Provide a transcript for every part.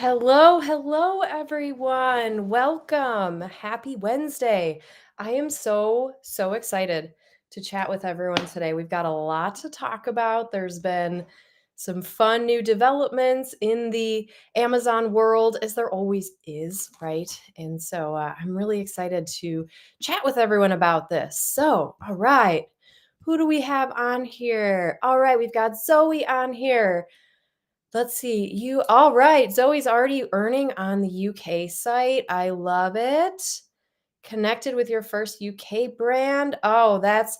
Hello, hello, everyone. Welcome. Happy Wednesday. I am so excited to chat with everyone today. We've got a lot to talk about. There's been some fun new developments in the Amazon world, as there always is, right? And so I'm really excited to chat with everyone about this. So, all right, who do we have on here? All right, we've got Zoe on here. Let's see. All right. Zoe's already earning on the UK site. I love it. Connected with your first UK brand. Oh, that's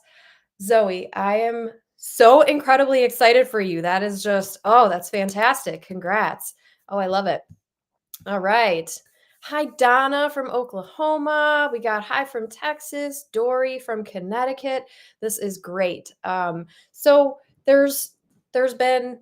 Zoe. I am so incredibly excited for you. That is that's fantastic. Congrats. Oh, I love it. All right. Hi, Donna from Oklahoma. We got hi from Texas, Dory from Connecticut. This is great. So there's been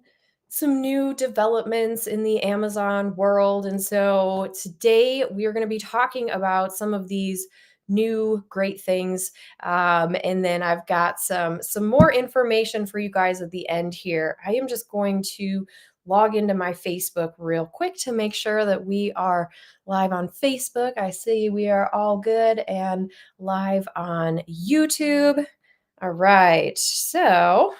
some new developments in the Amazon world, and so today we are going to be talking about some of these new great things. And then I've got some more information for you guys at the end here. I am just going to log into my Facebook real quick to make sure that we are live on Facebook. I see we are all good and live on YouTube. All right. So,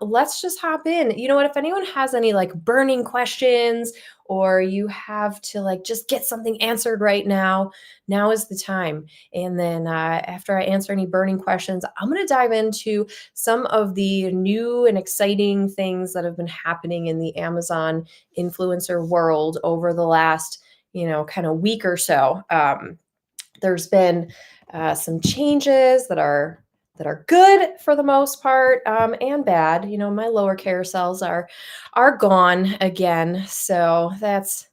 let's just hop in. You know what? If anyone has any like burning questions or you have to like just get something answered right now, now is the time. And then after I answer any burning questions, I'm going to dive into some of the new and exciting things that have been happening in the Amazon influencer world over the last, kind of week or so. There's been some changes that are good for the most part, and bad. My lower carousels are gone again, so that's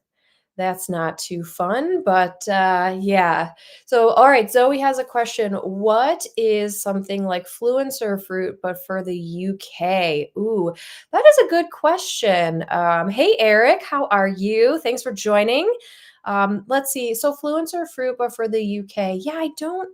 not too fun. But yeah. So all right, Zoe has a question. What is something like Fluencer Fruit but for the UK? Ooh, that is a good question. Hey Eric, how are you? Thanks for joining. Let's see. So Fluencer Fruit but for the UK. Yeah, I don't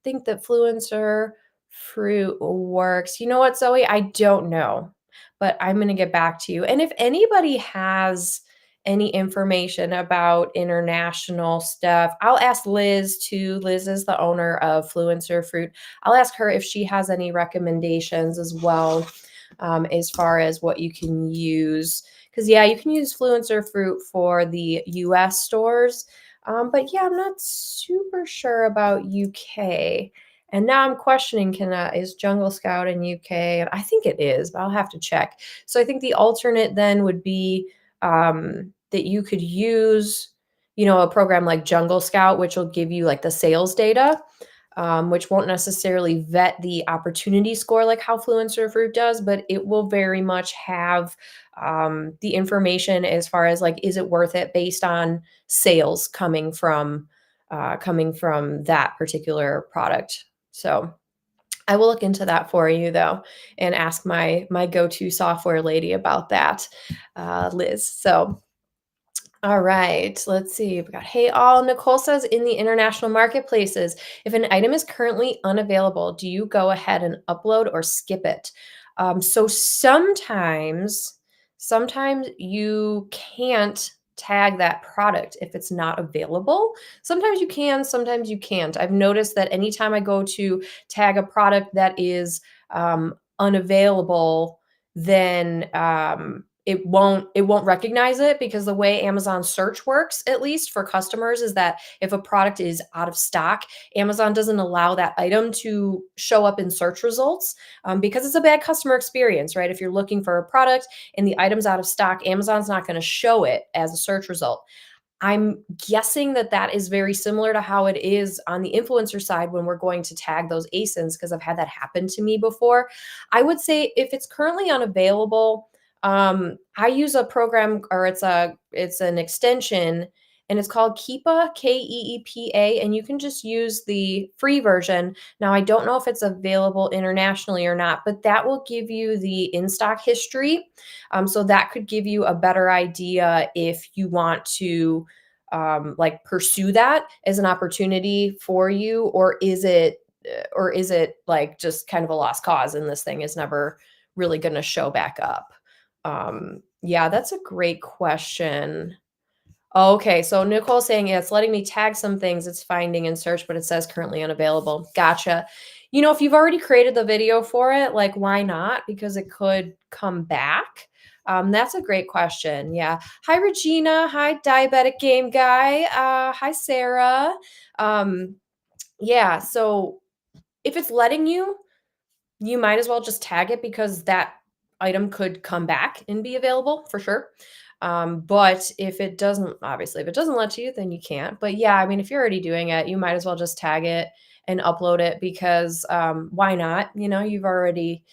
think that Fluencer Fruit works. You know what, Zoe? I don't know, but I'm going to get back to you. And if anybody has any information about international stuff, I'll ask Liz too. Liz is the owner of Fluencer Fruit. I'll ask her if she has any recommendations as well, as far as what you can use. Because, yeah, you can use Fluencer Fruit for the US stores. But yeah, I'm not super sure about UK. And now I'm questioning, is Jungle Scout in UK? And I think it is, but I'll have to check. So I think the alternate then would be that you could use, a program like Jungle Scout, which will give you like the sales data, which won't necessarily vet the opportunity score like how Fluencer Fruit does, but it will very much have the information as far as like, is it worth it based on sales coming from that particular product. So I will look into that for you though, and ask my go-to software lady about that, Liz. So all right, let's see. We got hey all. Nicole says in the international marketplaces, if an item is currently unavailable, do you go ahead and upload or skip it? So sometimes you can't tag that product if it's not available. Sometimes you can, sometimes you can't. I've noticed that anytime I go to tag a product that is unavailable, then it won't recognize it, because the way Amazon search works, at least for customers, is that if a product is out of stock, Amazon doesn't allow that item to show up in search results, because it's a bad customer experience, right? If you're looking for a product and the item's out of stock, Amazon's not going to show it as a search result. I'm guessing that that is very similar to how it is on the influencer side when we're going to tag those ASINs, because I've had that happen to me before. I would say if it's currently unavailable, I use a program, or it's an extension, and it's called Keepa, Keepa, and you can just use the free version. Now, I don't know if it's available internationally or not, but that will give you the in-stock history. So that could give you a better idea if you want to like pursue that as an opportunity for you, or is it like just kind of a lost cause and this thing is never really going to show back up? Yeah, that's a great question. Okay, so Nicole's saying, yeah, it's letting me tag some things it's finding in search, but it says currently unavailable. Gotcha. If you've already created the video for it, like why not? Because it could come back. That's a great question. Yeah. Hi, Regina. Hi, diabetic game guy. Hi, Sarah. Um, yeah. So if it's letting you, you might as well just tag it because that item could come back and be available for sure. But if it doesn't, obviously, if it doesn't let you, then you can't. But yeah, I mean, if you're already doing it, you might as well just tag it and upload it because why not? You've already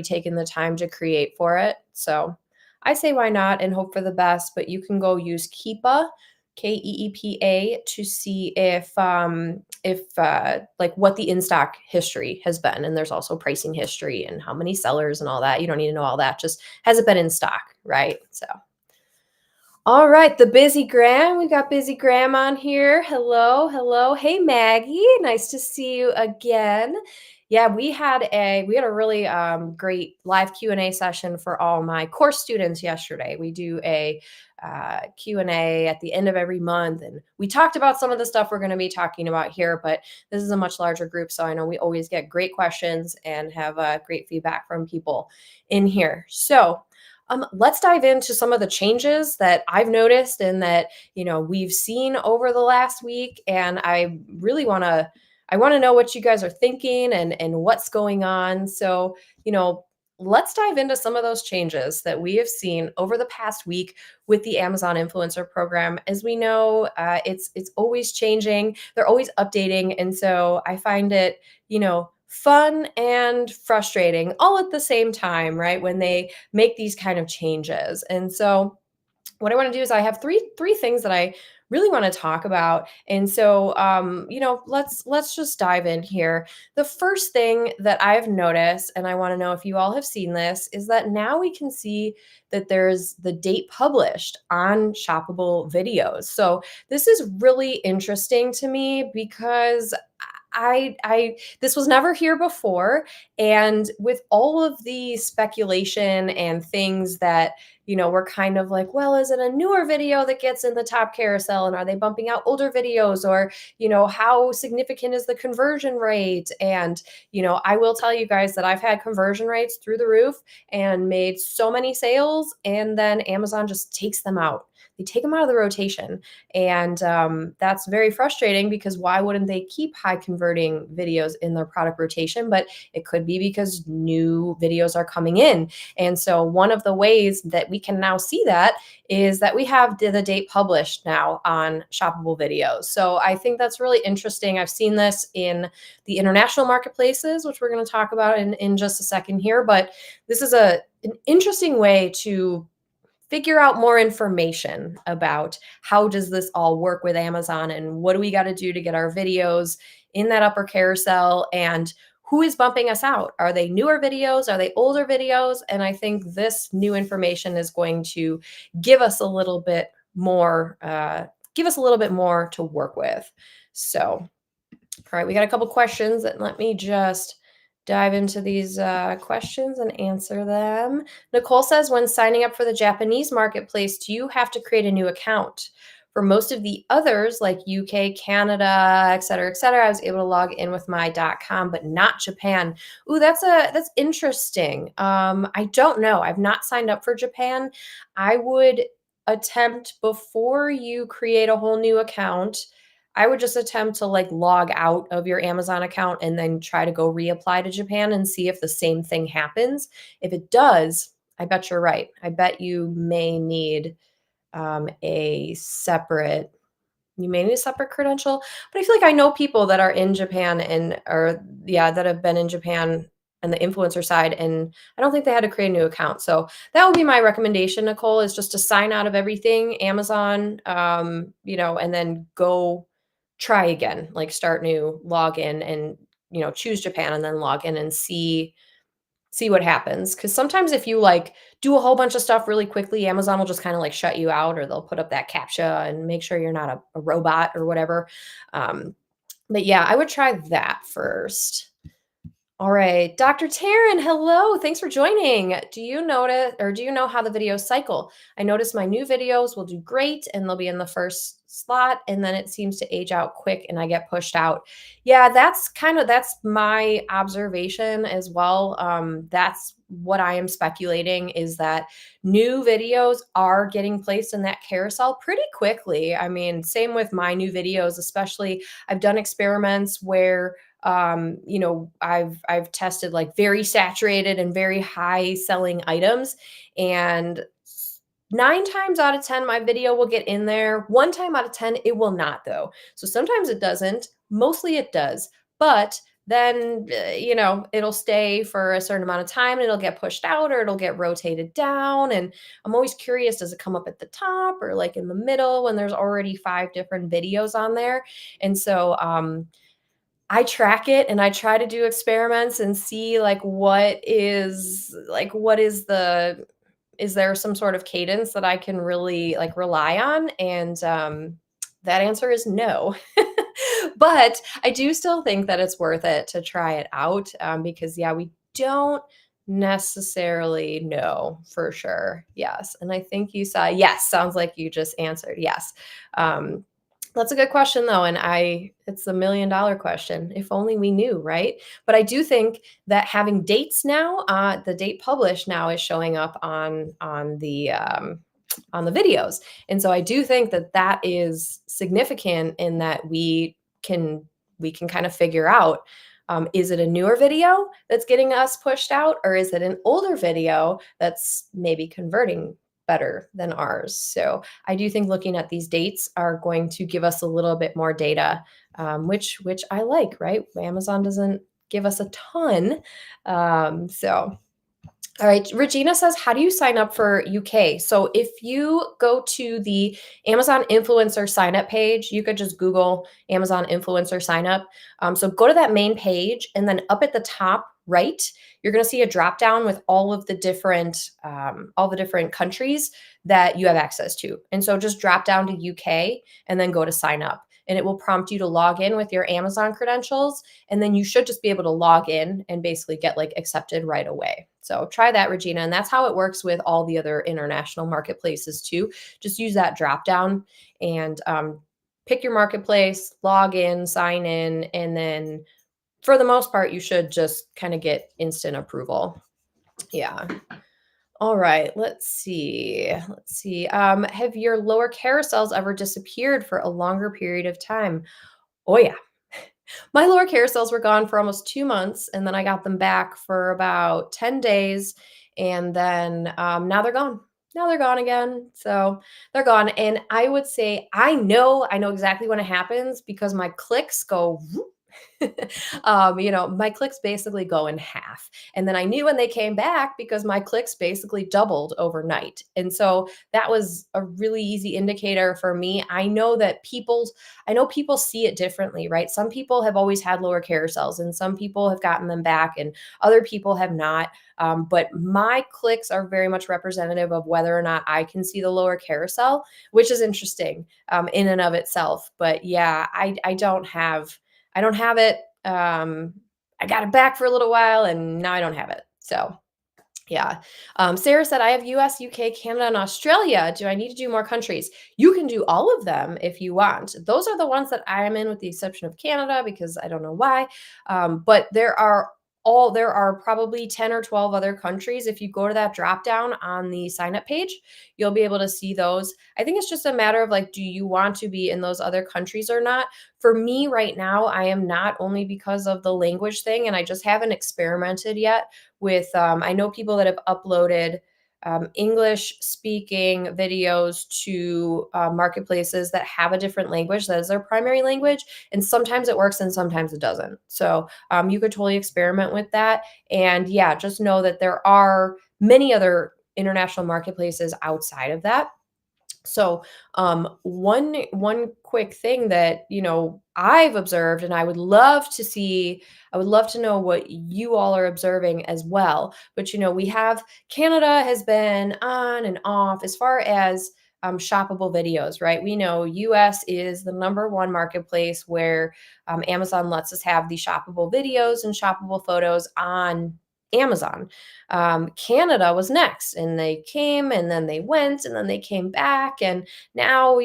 taken the time to create for it. So I say why not and hope for the best. But you can go use Keepa, Keepa, to see if like what the in-stock history has been, and there's also pricing history and how many sellers and all that. You don't need to know all that, just has it been in stock, right? So all right, the busy Graham. We got busy Graham on here. Hello, hello. Hey Maggie, nice to see you again. Yeah, we had a really great live Q&A session for all my course students yesterday. We do a Q&A at the end of every month, and we talked about some of the stuff we're going to be talking about here, but this is a much larger group, so I know we always get great questions and have great feedback from people in here. So let's dive into some of the changes that I've noticed and that we've seen over the last week. And I want to know what you guys are thinking and what's going on. So let's dive into some of those changes that we have seen over the past week with the Amazon Influencer Program. As we know, it's always changing. They're always updating, and so I find it fun and frustrating all at the same time, right? When they make these kind of changes. And so what I want to do is I have three things that I really want to talk about. And so let's just dive in here. The first thing that I've noticed, and I want to know if you all have seen this, is that now we can see that there's the date published on shoppable videos. So this is really interesting to me because I this was never here before, and with all of the speculation and things that we're kind of like, well, is it a newer video that gets in the top carousel, and are they bumping out older videos, or how significant is the conversion rate? And I will tell you guys that I've had conversion rates through the roof and made so many sales, and then Amazon just takes them out. They take them out of the rotation. And that's very frustrating because why wouldn't they keep high converting videos in their product rotation? But it could be because new videos are coming in. And so one of the ways that we can now see that is that we have the date published now on shoppable videos. So I think that's really interesting. I've seen this in the international marketplaces, which we're going to talk about in just a second here. But this is an interesting way to figure out more information about how does this all work with Amazon and what do we got to do to get our videos in that upper carousel, and who is bumping us out? Are they newer videos? Are they older videos? And I think this new information is going to give us a little bit more to work with. So all right, we got a couple questions, and let me just dive into these questions and answer them. Nicole says, when signing up for the Japanese marketplace, do you have to create a new account? For most of the others, like UK, Canada, et cetera, I was able to log in with my .com, but not Japan. Ooh, that's interesting. I don't know. I've not signed up for Japan. I would attempt, before you create a whole new account, I would just attempt to like log out of your Amazon account and then try to go reapply to Japan and see if the same thing happens. If it does, I bet you're right. I bet a separate you may need a separate credential. But I feel like I know people that are in Japan that have been in Japan and the influencer side, and I don't think they had to create a new account. So that would be my recommendation, Nicole, is just to sign out of everything Amazon, and then go try again, like start new, log in, and choose Japan and then log in and see what happens. Because sometimes if you like do a whole bunch of stuff really quickly, Amazon will just kind of like shut you out, or they'll put up that captcha and make sure you're not a robot or whatever. But yeah, I would try that first. All right, Dr. Taryn, hello. Thanks for joining. Do you notice or do you know how the videos cycle? I notice my new videos will do great and they'll be in the first slot and then it seems to age out quick and I get pushed out. Yeah, that's my observation as well. That's what I am speculating is that new videos are getting placed in that carousel pretty quickly. I mean, same with my new videos, especially I've done experiments where I've tested like very saturated and very high selling items, and 9 times out of 10 my video will get in there. One time out of 10 it will not, though. So sometimes it doesn't, mostly it does, but then it'll stay for a certain amount of time and it'll get pushed out or it'll get rotated down. And I'm always curious, does it come up at the top or like in the middle when there's already 5 different videos on there? And so I track it and I try to do experiments and see is there some sort of cadence that I can really like rely on? And that answer is no. But I do still think that it's worth it to try it out, because yeah, we don't necessarily know for sure. Yes. And I think you saw yes, sounds like you just answered yes. Um, that's a good question though, and it's a $1,000,000 question. If only we knew, right? But I do think that having dates now, the date published now is showing up on the videos, and so I do think that that is significant in that we can kind of figure out, is it a newer video that's getting us pushed out, or is it an older video that's maybe converting better than ours? So I do think looking at these dates are going to give us a little bit more data, which I like, right? Amazon doesn't give us a ton. So all right, Regina says, how do you sign up for UK? So if you go to the Amazon influencer sign up page, you could just Google Amazon influencer sign up. So go to that main page, and then up at the top right, you're going to see a drop down with all the different countries that you have access to. And so just drop down to UK and then go to sign up. And it will prompt you to log in with your Amazon credentials. And then you should just be able to log in and basically get like accepted right away. So try that, Regina. And that's how it works with all the other international marketplaces too. Just use that drop down and pick your marketplace, log in, sign in, and then for the most part, you should just kind of get instant approval. Yeah. All right, let's see. Let's see. Have your lower carousels ever disappeared for a longer period of time? Oh, yeah. My lower carousels were gone for almost 2 months, and then I got them back for about 10 days. And then now they're gone. Now they're gone again. So they're gone. And I would say I know exactly when it happens because my clicks go whoop. My clicks basically go in half. And then I knew when they came back because my clicks basically doubled overnight. And so that was a really easy indicator for me. I know people see it differently, right? Some people have always had lower carousels and some people have gotten them back and other people have not. But my clicks are very much representative of whether or not I can see the lower carousel, which is interesting in and of itself. But yeah, I don't have it. I got it back for a little while and now I don't have it. So yeah. Sarah said, I have US, UK, Canada, and Australia. Do I need to do more countries? You can do all of them if you want. Those are the ones that I am in, with the exception of Canada, because I don't know why. But there are probably 10 or 12 other countries. If you go to that drop down on the sign up page, you'll be able to see those. I think it's just a matter of like, do you want to be in those other countries or not? For me right now, I am not, only because of the language thing, and I just haven't experimented yet with I know people that have uploaded English speaking videos to marketplaces that have a different language that is their primary language, and sometimes it works and sometimes it doesn't. So you could totally experiment with that. And yeah, just know that there are many other international marketplaces outside of that. So, one quick thing that I've observed, and I would love to know what you all are observing as well. But we have Canada has been on and off as far as shoppable videos, right? We know US is the number one marketplace where Amazon lets us have the shoppable videos and shoppable photos on Amazon. Canada was next, and they came and then they went and then they came back. And now,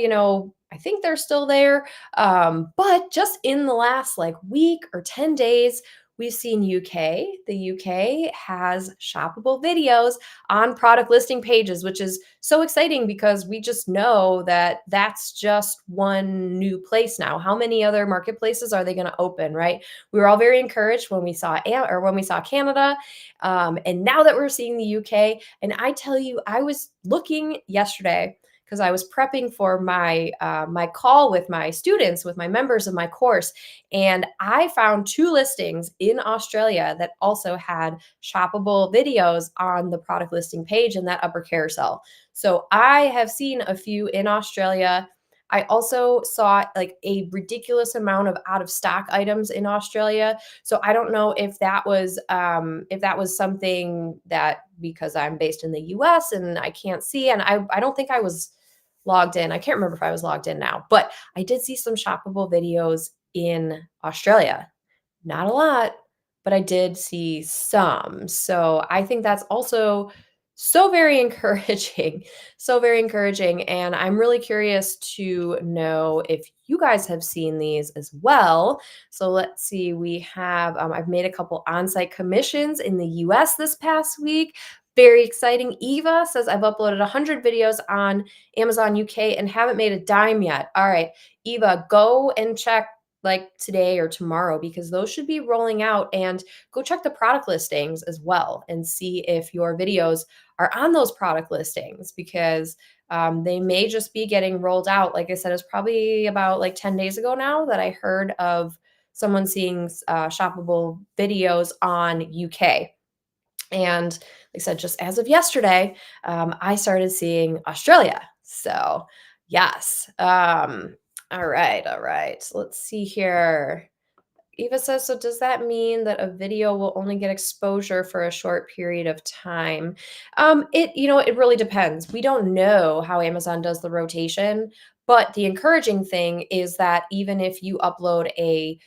I think they're still there. But just in the last like week or 10 days, we've seen UK. The UK has shoppable videos on product listing pages, which is so exciting because we just know that that's just one new place now. How many other marketplaces are they going to open, right? We were all very encouraged when we saw when we saw Canada, and now that we're seeing the UK. And I tell you, I was looking yesterday because I was prepping for my call with my students, with my members of my course, and I found two listings in Australia that also had shoppable videos on the product listing page in that upper carousel. So I have seen a few in Australia. I also saw like a ridiculous amount of out of stock items in Australia. So I don't know if that was something that, because I'm based in the US and I can't see, and I don't think I was logged in. I can't remember if I was logged in now, but I did see some shoppable videos in Australia. Not a lot, but I did see some. So I think that's also so very encouraging. So very encouraging. And I'm really curious to know if you guys have seen these as well. So let's see. I've made a couple on site commissions in the US this past week. Very exciting. Eva says, I've uploaded 100 videos on Amazon UK and haven't made a dime yet. All right, Eva, go and check like today or tomorrow, because those should be rolling out, and go check the product listings as well and see if your videos are on those product listings, because they may just be getting rolled out. Like I said, it's probably about like 10 days ago now that I heard of someone seeing shoppable videos on UK. And like I said, just as of yesterday, I started seeing Australia. So, yes. All right. All right. Let's see here. Eva says, so does that mean that a video will only get exposure for a short period of time? It really depends. We don't know how Amazon does the rotation, but the encouraging thing is that even if you upload a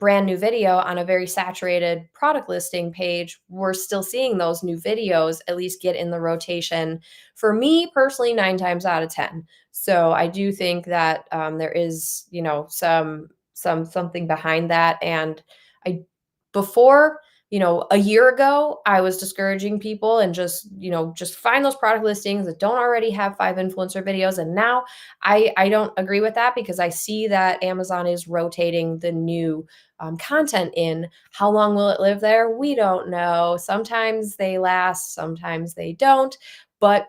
brand new video on a very saturated product listing page, we're still seeing those new videos at least get in the rotation. For me personally, 9 times out of 10. So I do think that there is, something behind that. And I before, a year ago, I was discouraging people and just find those product listings that don't already have 5 influencer videos. And now I don't agree with that, because I see that Amazon is rotating the new content in. How long will it live there? We don't know. Sometimes they last, sometimes they don't. But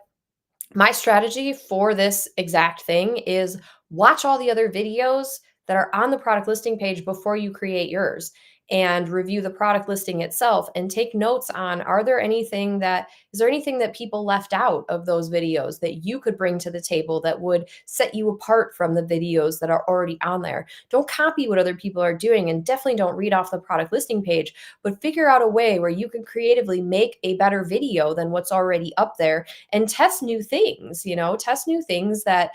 my strategy for this exact thing is watch all the other videos that are on the product listing page before you create yours, and review the product listing itself and take notes on, is there anything that people left out of those videos that you could bring to the table that would set you apart from the videos that are already on there. Don't copy what other people are doing, and definitely don't read off the product listing page, but figure out a way where you can creatively make a better video than what's already up there, and test new things, test new things that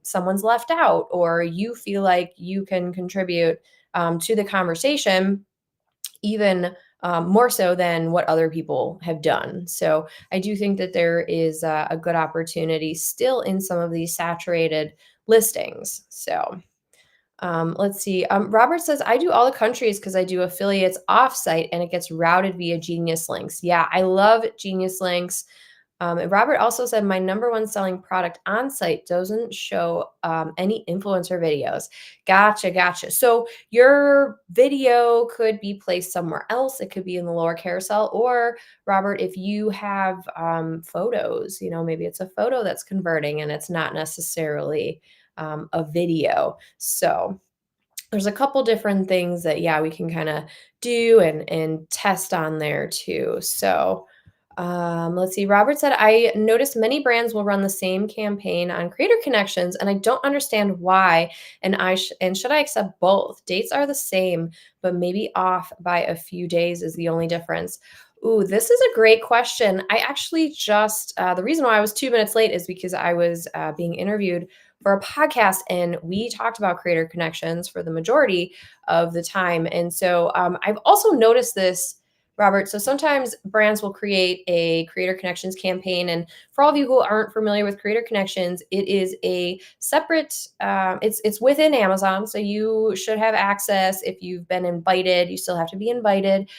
someone's left out, or you feel like you can contribute to the conversation, even more so than what other people have done. So I do think that there is a good opportunity still in some of these saturated listings. So let's see. Robert says, I do all the countries because I do affiliates offsite and it gets routed via Genius Links. Yeah, I love Genius Links. And Robert also said, my number one selling product on site doesn't show any influencer videos. Gotcha, gotcha. So your video could be placed somewhere else. It could be in the lower carousel. Or, Robert, if you have photos, maybe it's a photo that's converting and it's not necessarily a video. So there's a couple different things that, yeah, we can kind of do and test on there too. So let's see. Robert said, I noticed many brands will run the same campaign on Creator Connections, and I don't understand why. And should I accept both? Dates are the same, but maybe off by a few days is the only difference. Ooh, this is a great question. I actually just, the reason why I was 2 minutes late is because I was being interviewed for a podcast and we talked about creator connections for the majority of the time. And so I've also noticed this, Robert. So sometimes brands will create a creator connections campaign. And for all of you who aren't familiar with creator connections, it is a separate, it's within Amazon. So you should have access if you've been invited. You still have to be invited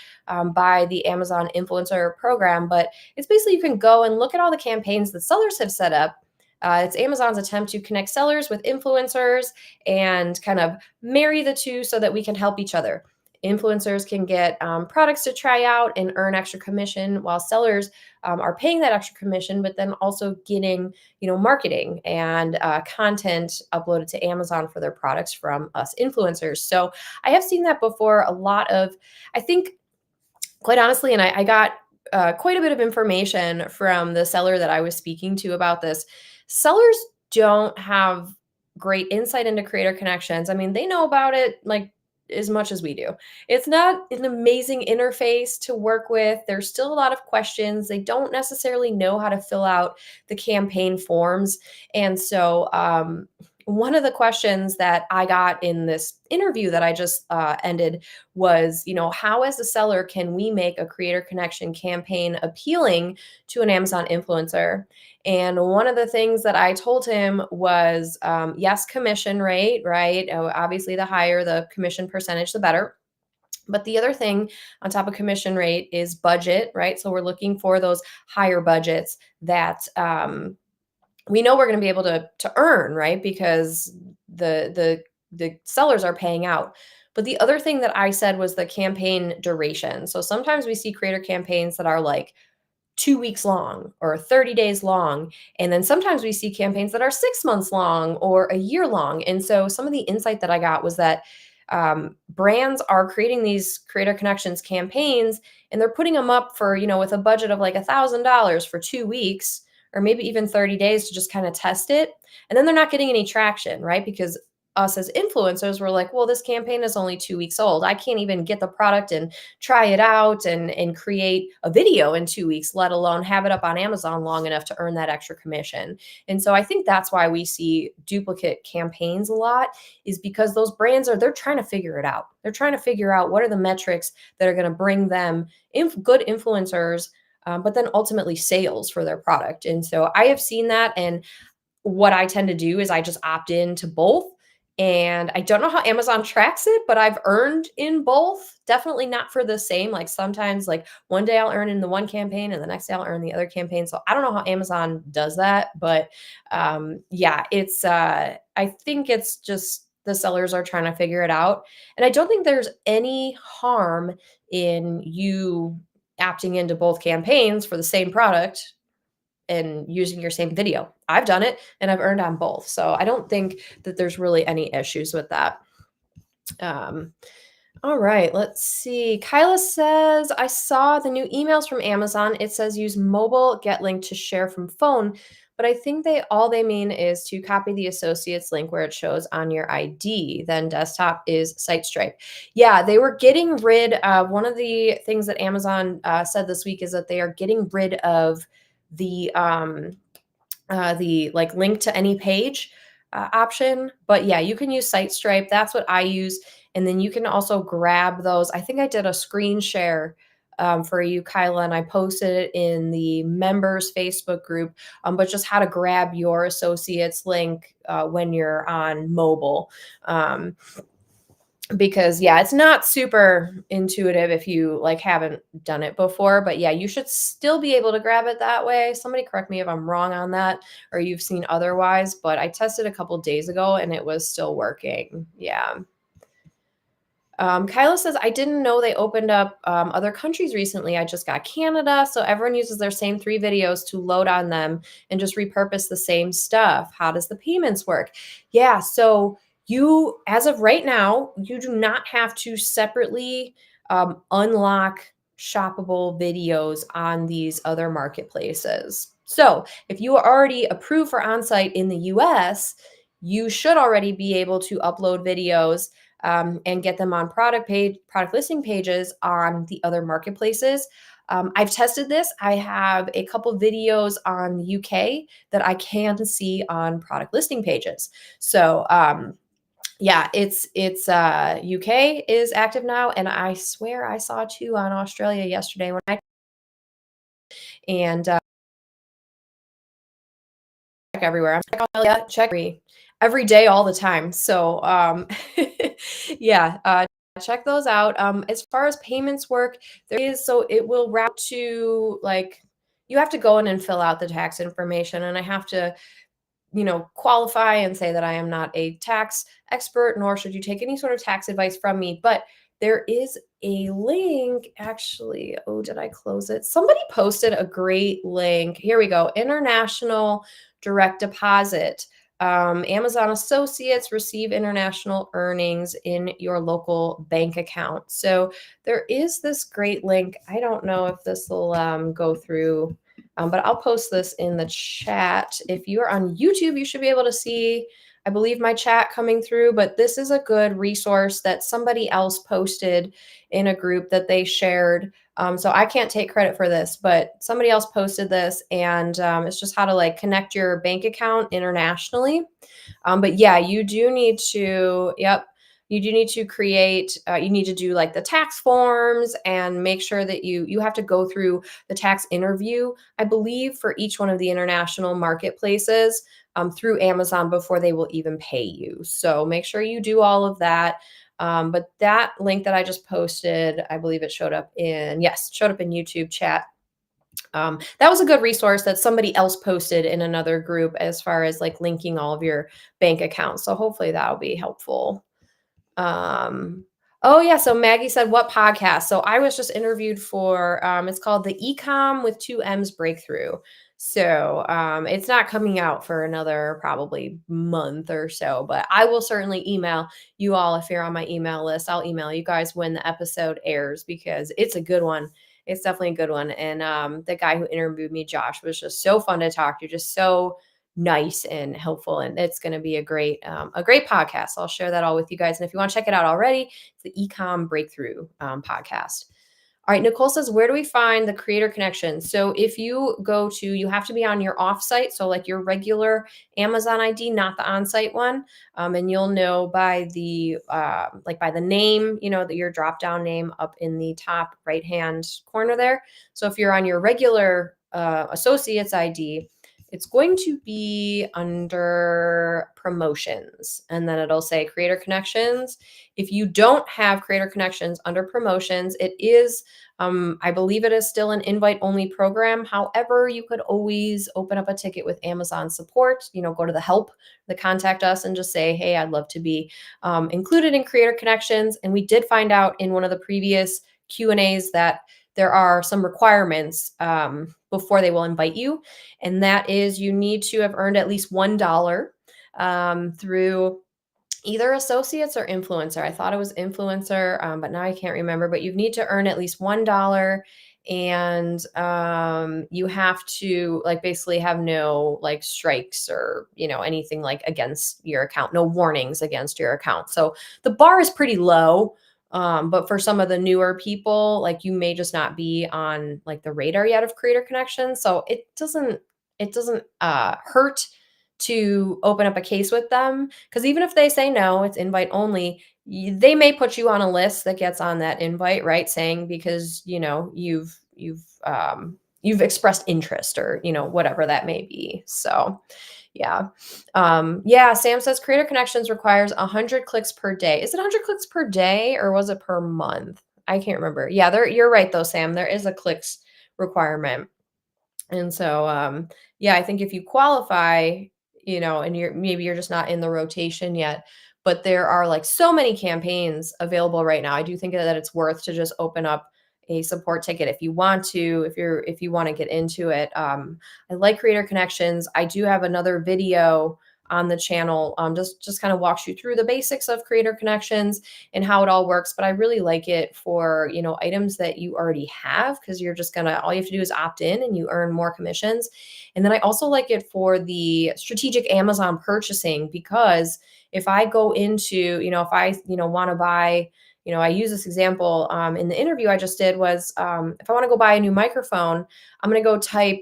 by the Amazon influencer program. But it's basically you can go and look at all the campaigns that sellers have set up. It's Amazon's attempt to connect sellers with influencers and kind of marry the two so that we can help each other. Influencers can get products to try out and earn extra commission, while sellers are paying that extra commission, but then also getting marketing and content uploaded to Amazon for their products from us influencers. So I have seen that before. A lot of, I think, quite honestly, and I got quite a bit of information from the seller that I was speaking to about this. Sellers don't have great insight into creator connections. I mean, they know about it like as much as we do. It's not an amazing interface to work with. There's still a lot of questions. They don't necessarily know how to fill out the campaign forms. And so, one of the questions that I got in this interview that I just ended was, how as a seller can we make a creator connection campaign appealing to an Amazon influencer? And one of the things that I told him was, yes, commission rate, right? Obviously, the higher the commission percentage, the better. But the other thing on top of commission rate is budget, right? So we're looking for those higher budgets that we know we're going to be able to earn, right? Because the sellers are paying out. But the other thing that I said was the campaign duration. So sometimes we see creator campaigns that are like 2 weeks long or 30 days long. And then sometimes we see campaigns that are 6 months long or a year long. And so some of the insight that I got was that brands are creating these creator connections campaigns and they're putting them up for, with a budget of like $1,000 for 2 weeks or maybe even 30 days to just kind of test it. And then they're not getting any traction, right? Because us as influencers were like, well, this campaign is only 2 weeks old. I can't even get the product and try it out and create a video in 2 weeks, let alone have it up on Amazon long enough to earn that extra commission. And so I think that's why we see duplicate campaigns a lot, is because those brands they're trying to figure it out. They're trying to figure out what are the metrics that are going to bring them good influencers, but then ultimately sales for their product. And so I have seen that. And what I tend to do is I just opt in to both. And I don't know how Amazon tracks it, but I've earned in both. Definitely not for the same. Like sometimes, like one day I'll earn in the one campaign and the next day I'll earn the other campaign. So I don't know how Amazon does that, but yeah, it's I think it's just the sellers are trying to figure it out. And I don't think there's any harm in you opting into both campaigns for the same product and using your same video. I've done it and I've earned on both. So I don't think that there's really any issues with that. Um, all right, let's see. Kyla says, I saw the new emails from Amazon. It says use mobile get link to share from phone, but I think they mean is to copy the associates link where it shows on your ID. Then desktop is SiteStripe. Yeah, they were getting rid of one of the things that Amazon said this week is that they are getting rid of the like link to any page option. But yeah, you can use SiteStripe. That's what I use. And then you can also grab those. I think I did a screen share for you, Kyla, and I posted it in the members Facebook group, but just how to grab your associates link when you're on mobile. Because yeah, it's not super intuitive if you like haven't done it before, but yeah, you should still be able to grab it that way. Somebody correct me if I'm wrong on that or you've seen otherwise, but I tested a couple days ago and it was still working. Yeah. Kyla says, I didn't know they opened up other countries recently. I just got Canada. So everyone uses their same 3 videos to load on them and just repurpose the same stuff. How does the payments work? Yeah. So you, as of right now, you do not have to separately unlock shoppable videos on these other marketplaces. So if you are already approved for onsite in the US, you should already be able to upload videos and get them on product listing pages on the other marketplaces. I've tested this. I have a couple videos on the UK that I can see on product listing pages. So, yeah, it's UK is active now, and I swear I saw 2 on Australia yesterday when I and, check everywhere. I'm like, "Oh, yeah, check every day, all the time." So, yeah, check those out. As far as payments work, there is so it will route to, like you have to go in and fill out the tax information, and I have to qualify and say that I am not a tax expert, nor should you take any sort of tax advice from me. But there is a link, actually. Oh, did I close it? Somebody posted a great link. Here we go. International direct deposit. Amazon associates receive international earnings in your local bank account. So there is this great link. I don't know if this will go through, but I'll post this in the chat. If you are on YouTube, you should be able to see, I believe, my chat coming through. But this is a good resource that somebody else posted in a group that they shared. So I can't take credit for this, but somebody else posted this, and it's just how to like connect your bank account internationally. But yeah, you do need to, yep, you do need to create, you need to do like the tax forms and make sure that you have to go through the tax interview, I believe, for each one of the international marketplaces through Amazon before they will even pay you. So make sure you do all of that. But that link that I just posted, I believe it showed up in, yes, showed up in YouTube chat. That was a good resource that somebody else posted in another group as far as like linking all of your bank accounts. So hopefully that'll be helpful. Um, oh yeah, so Maggie said, "What podcast?" So I was just interviewed for, it's called the Ecom with two M's Breakthrough. So it's not coming out for another probably month or so, but I will certainly email you all if you're on my email list. I'll email you guys when the episode airs because it's a good one. It's definitely a good one. And the guy who interviewed me, Josh, was just so fun to talk to, just so nice and helpful, and it's going to be a great podcast. I'll share that all with you guys, and if you want to check it out already, it's the Ecom Breakthrough podcast. All right, Nicole says, where do we find the creator connection? So if you go to, you have to be on your offsite, so like your regular Amazon ID, not the on-site one, and you'll know by the like by the name, that your drop down name up in the top right hand corner there. So if you're on your regular associates ID, it's going to be under promotions, and then it'll say creator connections. If you don't have creator connections under promotions, it is, I believe it is still an invite only program. However, you could always open up a ticket with Amazon support, go to the help, the contact us, and just say, hey, I'd love to be included in creator connections. And we did find out in one of the previous Q&As that there are some requirements before they will invite you. And that is you need to have earned at least $1 through either associates or influencer. I thought it was influencer, but now I can't remember. But you need to earn at least $1, and you have to like basically have no like strikes or anything like against your account, no warnings against your account. So the bar is pretty low. But for some of the newer people, like you may just not be on like the radar yet of creator connections. So it doesn't hurt to open up a case with them, because even if they say no, it's invite only, they may put you on a list that gets on that invite, right? Saying because you've expressed interest, or whatever that may be. So yeah. Yeah, Sam says creator connections requires 100 clicks per day. Is it 100 clicks per day or was it per month? I can't remember. Yeah, you're right though, Sam. There is a clicks requirement. And so, yeah, I think if you qualify, and maybe you're just not in the rotation yet, but there are like so many campaigns available right now. I do think that it's worth to just open up a support ticket if you want to, if you want to get into it. I like creator connections. I do have another video on the channel, just kind of walks you through the basics of creator connections and how it all works. But I really like it for, items that you already have, because you're just all you have to do is opt in and you earn more commissions. And then I also like it for the strategic Amazon purchasing, because if I go into, if I, want to buy, I use this example in the interview I just did was if I want to go buy a new microphone, I'm going to go type,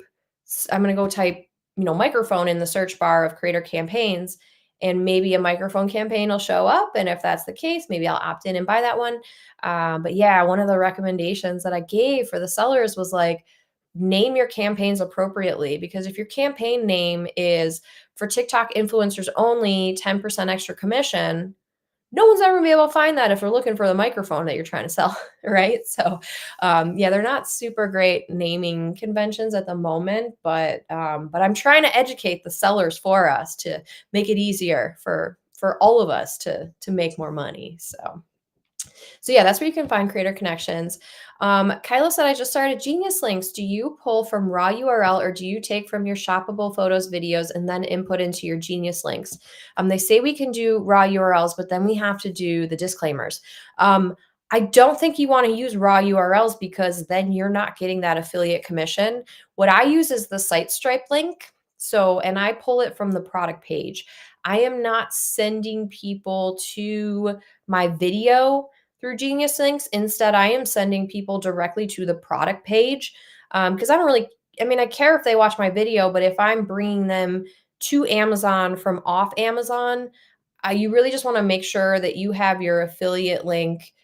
I'm going to go type, microphone in the search bar of creator campaigns, and maybe a microphone campaign will show up. And if that's the case, maybe I'll opt in and buy that one. But yeah, one of the recommendations that I gave for the sellers was like, name your campaigns appropriately, because if your campaign name is for TikTok influencers only 10% extra commission, no one's ever gonna be able to find that if they're looking for the microphone that you're trying to sell, right? So, yeah, they're not super great naming conventions at the moment, but I'm trying to educate the sellers for us to make it easier for all of us to make more money. So yeah, that's where you can find creator connections. Kyla said, I just started Genius Links. Do you pull from raw URL or do you take from your shoppable photos, videos, and then input into your Genius Links? They say we can do raw URLs, but then we have to do the disclaimers. I don't think you want to use raw URLs because then you're not getting that affiliate commission. What I use is the SiteStripe link. So, and I pull it from the product page. I am not sending people to my video through Genius Links. Instead, I am sending people directly to the product page because I don't really, I mean, I care if they watch my video, but if I'm bringing them to Amazon from off Amazon, you really just want to make sure that you have your affiliate link,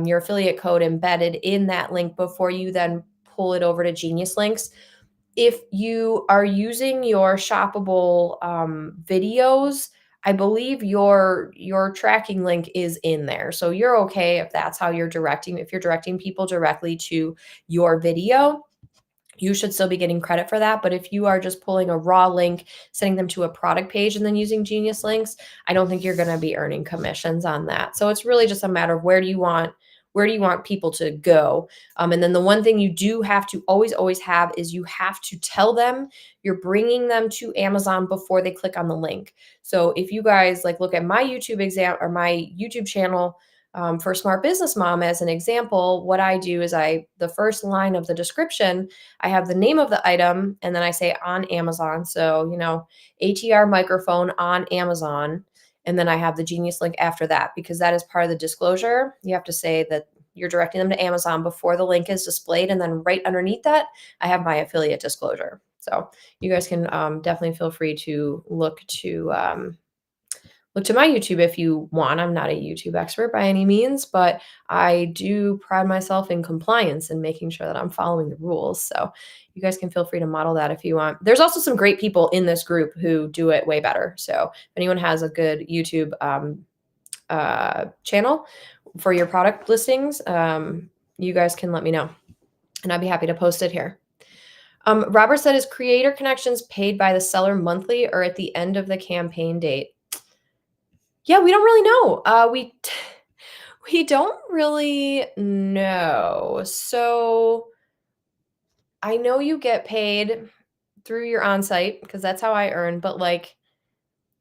your affiliate code embedded in that link before you then pull it over to Genius Links. If you are using your shoppable videos, I believe your tracking link is in there. So you're okay if that's how you're directing. If you're directing people directly to your video, you should still be getting credit for that. But if you are just pulling a raw link, sending them to a product page and then using Genius Links, I don't think you're going to be earning commissions on that. So it's really just a matter of where do you want people to go? And then the one thing you do have to always have is you have to tell them you're bringing them to Amazon before they click on the link. So if you guys like look at my YouTube exam or my YouTube channel, for Smart Business Mom as an example, what I do is the first line of the description, I have the name of the item and then I say on Amazon. So, ATR microphone on Amazon. And then I have the Genius link after that because that is part of the disclosure. You have to say that you're directing them to Amazon before the link is displayed. And then right underneath that, I have my affiliate disclosure. So you guys can definitely feel free to look to my YouTube if you want. I'm not a YouTube expert by any means, but I do pride myself in compliance and making sure that I'm following the rules. So you guys can feel free to model that if you want. There's also some great people in this group who do it way better. So if anyone has a good YouTube channel for your product listings, you guys can let me know and I'd be happy to post it here. Robert said, is Creator Connections paid by the seller monthly or at the end of the campaign date? Yeah, we don't really know. We don't really know. So I know you get paid through your on-site because that's how I earn, but like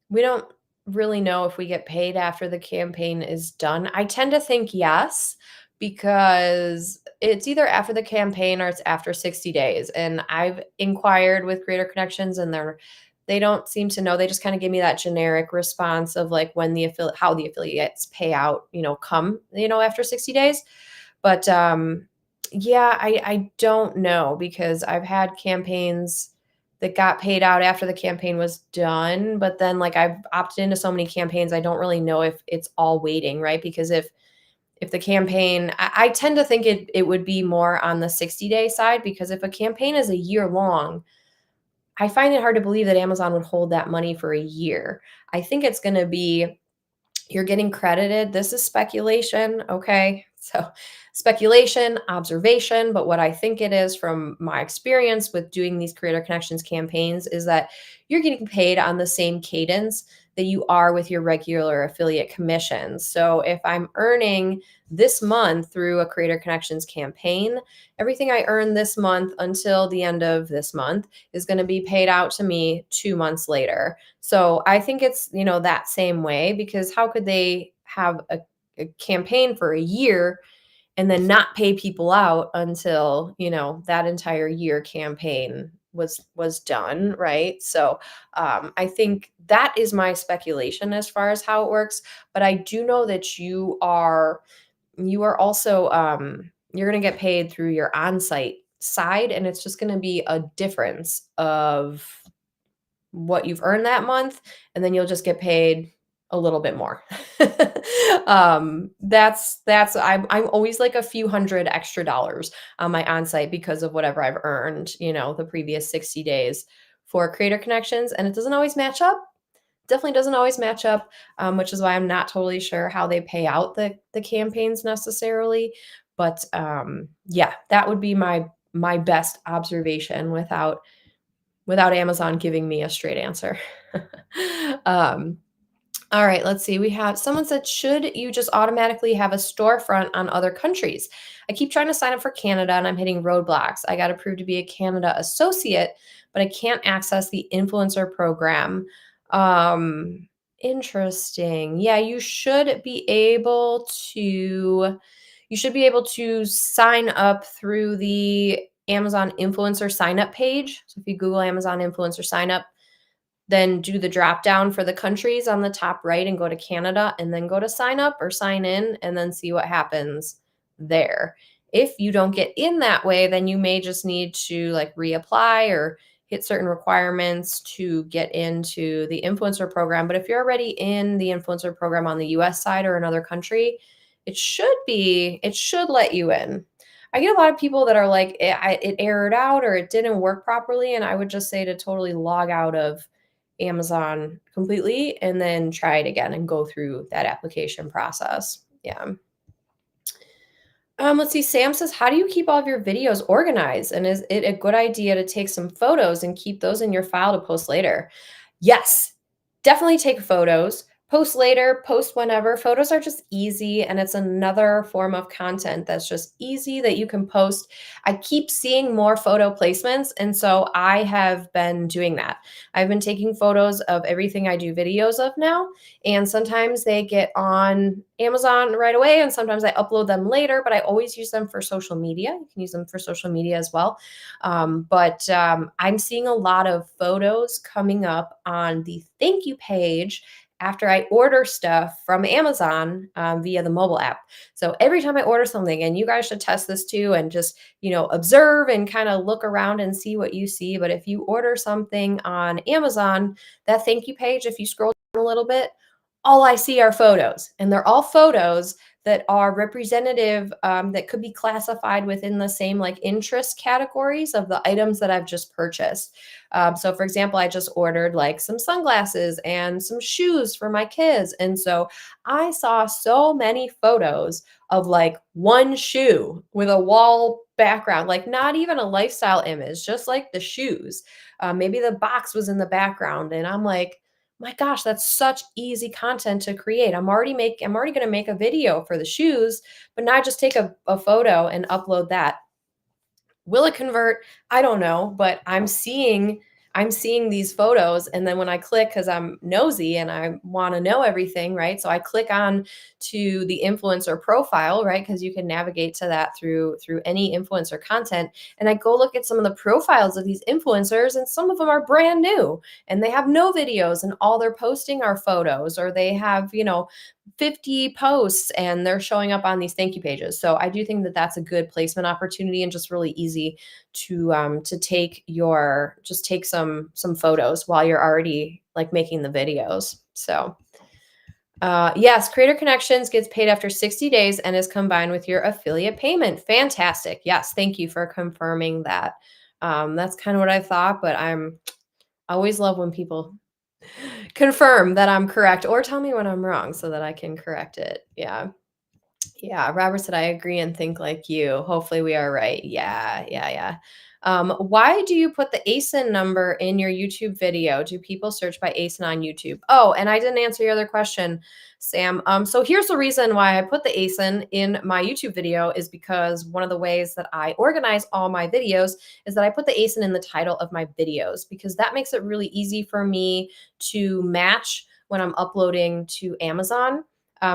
we don't really know if we get paid after the campaign is done. I tend to think yes, because it's either after the campaign or it's after 60 days. And I've inquired with Creator Connections and they don't seem to know. They just kind of give me that generic response of like when how the affiliates pay out, come, after 60 days. But yeah, I don't know because I've had campaigns that got paid out after the campaign was done, but then like I've opted into so many campaigns, I don't really know if it's all waiting, right? Because if the campaign, I tend to think it would be more on the 60-day side, because if a campaign is a year long, I find it hard to believe that Amazon would hold that money for a year. I think it's going to be you're getting credited. This is speculation, okay? So, speculation, observation, but what I think it is from my experience with doing these Creator Connections campaigns is that you're getting paid on the same cadence that you are with your regular affiliate commissions. So, if I'm earning this month through a Creator Connections campaign, everything I earn this month until the end of this month is going to be paid out to me 2 months later. So I think it's, that same way, because how could they have a campaign for a year and then not pay people out until, that entire year campaign was done, right? So I think that is my speculation as far as how it works. But I do know that you are you are also you're going to get paid through your on-site side, and it's just going to be a difference of what you've earned that month, and then you'll just get paid a little bit more. That's I'm always like a few hundred extra dollars on my on-site because of whatever I've earned, the previous 60 days for Creator Connections, and it doesn't always match up. Definitely doesn't always match up, which is why I'm not totally sure how they pay out the campaigns necessarily. But yeah, that would be my best observation without Amazon giving me a straight answer. um, all right, let's see. We have someone said, should you just automatically have a storefront on other countries? I keep trying to sign up for Canada and I'm hitting roadblocks. I got approved to be a Canada associate, but I can't access the influencer program. Interesting. Yeah, you should be able to sign up through the Amazon influencer sign up page. So if you Google Amazon influencer sign up, then do the drop down for the countries on the top right and go to Canada and then go to sign up or sign in and then see what happens there. If you don't get in that way, then you may just need to like reapply or hit certain requirements to get into the influencer program. But if you're already in the influencer program on the US side or another country, it should let you in. I get a lot of people that are like, it errored out or it didn't work properly. And I would just say to totally log out of Amazon completely and then try it again and go through that application process. Yeah. Let's see. Sam says, how do you keep all of your videos organized? And is it a good idea to take some photos and keep those in your file to post later? Yes, definitely take photos. Post later, post whenever. Photos are just easy, and it's another form of content that's just easy that you can post. I keep seeing more photo placements, and so I have been doing that. I've been taking photos of everything I do videos of now, and sometimes they get on Amazon right away, and sometimes I upload them later, but I always use them for social media. You can use them for social media as well. But I'm seeing a lot of photos coming up on the thank you page after I order stuff from Amazon via the mobile app. So every time I order something, and you guys should test this too, and just, observe and kind of look around and see what you see. But if you order something on Amazon, that thank you page, if you scroll down a little bit, all I see are photos, and they're all photos that are representative, that could be classified within the same like interest categories of the items that I've just purchased. So, for example, I just ordered like some sunglasses and some shoes for my kids. And so I saw so many photos of like one shoe with a wall background, like not even a lifestyle image, just like the shoes. Maybe the box was in the background. And I'm like, my gosh, that's such easy content to create. I'm already going to make a video for the shoes, but now I just take a photo and upload that. Will it convert? I don't know, but I'm seeing these photos, and then when I click, because I'm nosy and I want to know everything, right? So I click on to the influencer profile, right? Because you can navigate to that through any influencer content. And I go look at some of the profiles of these influencers, and some of them are brand new and they have no videos, and all they're posting are photos, or they have, 50 posts and they're showing up on these thank you pages. So I do think that that's a good placement opportunity and just really easy to take some photos while you're already like making the videos. So yes, Creator Connections gets paid after 60 days and is combined with your affiliate payment. Fantastic. Yes, thank you for confirming that. That's kind of what I thought, but I always love when people confirm that I'm correct or tell me when I'm wrong so that I can correct it. Yeah. Yeah. Robert said, I agree and think like you. Hopefully we are right. Yeah. Yeah. Yeah. Why do you put the ASIN number in your YouTube video? Do people search by ASIN on YouTube? Oh, and I didn't answer your other question, Sam. So here's the reason why I put the ASIN in my YouTube video is because one of the ways that I organize all my videos is that I put the ASIN in the title of my videos, because that makes it really easy for me to match when I'm uploading to Amazon,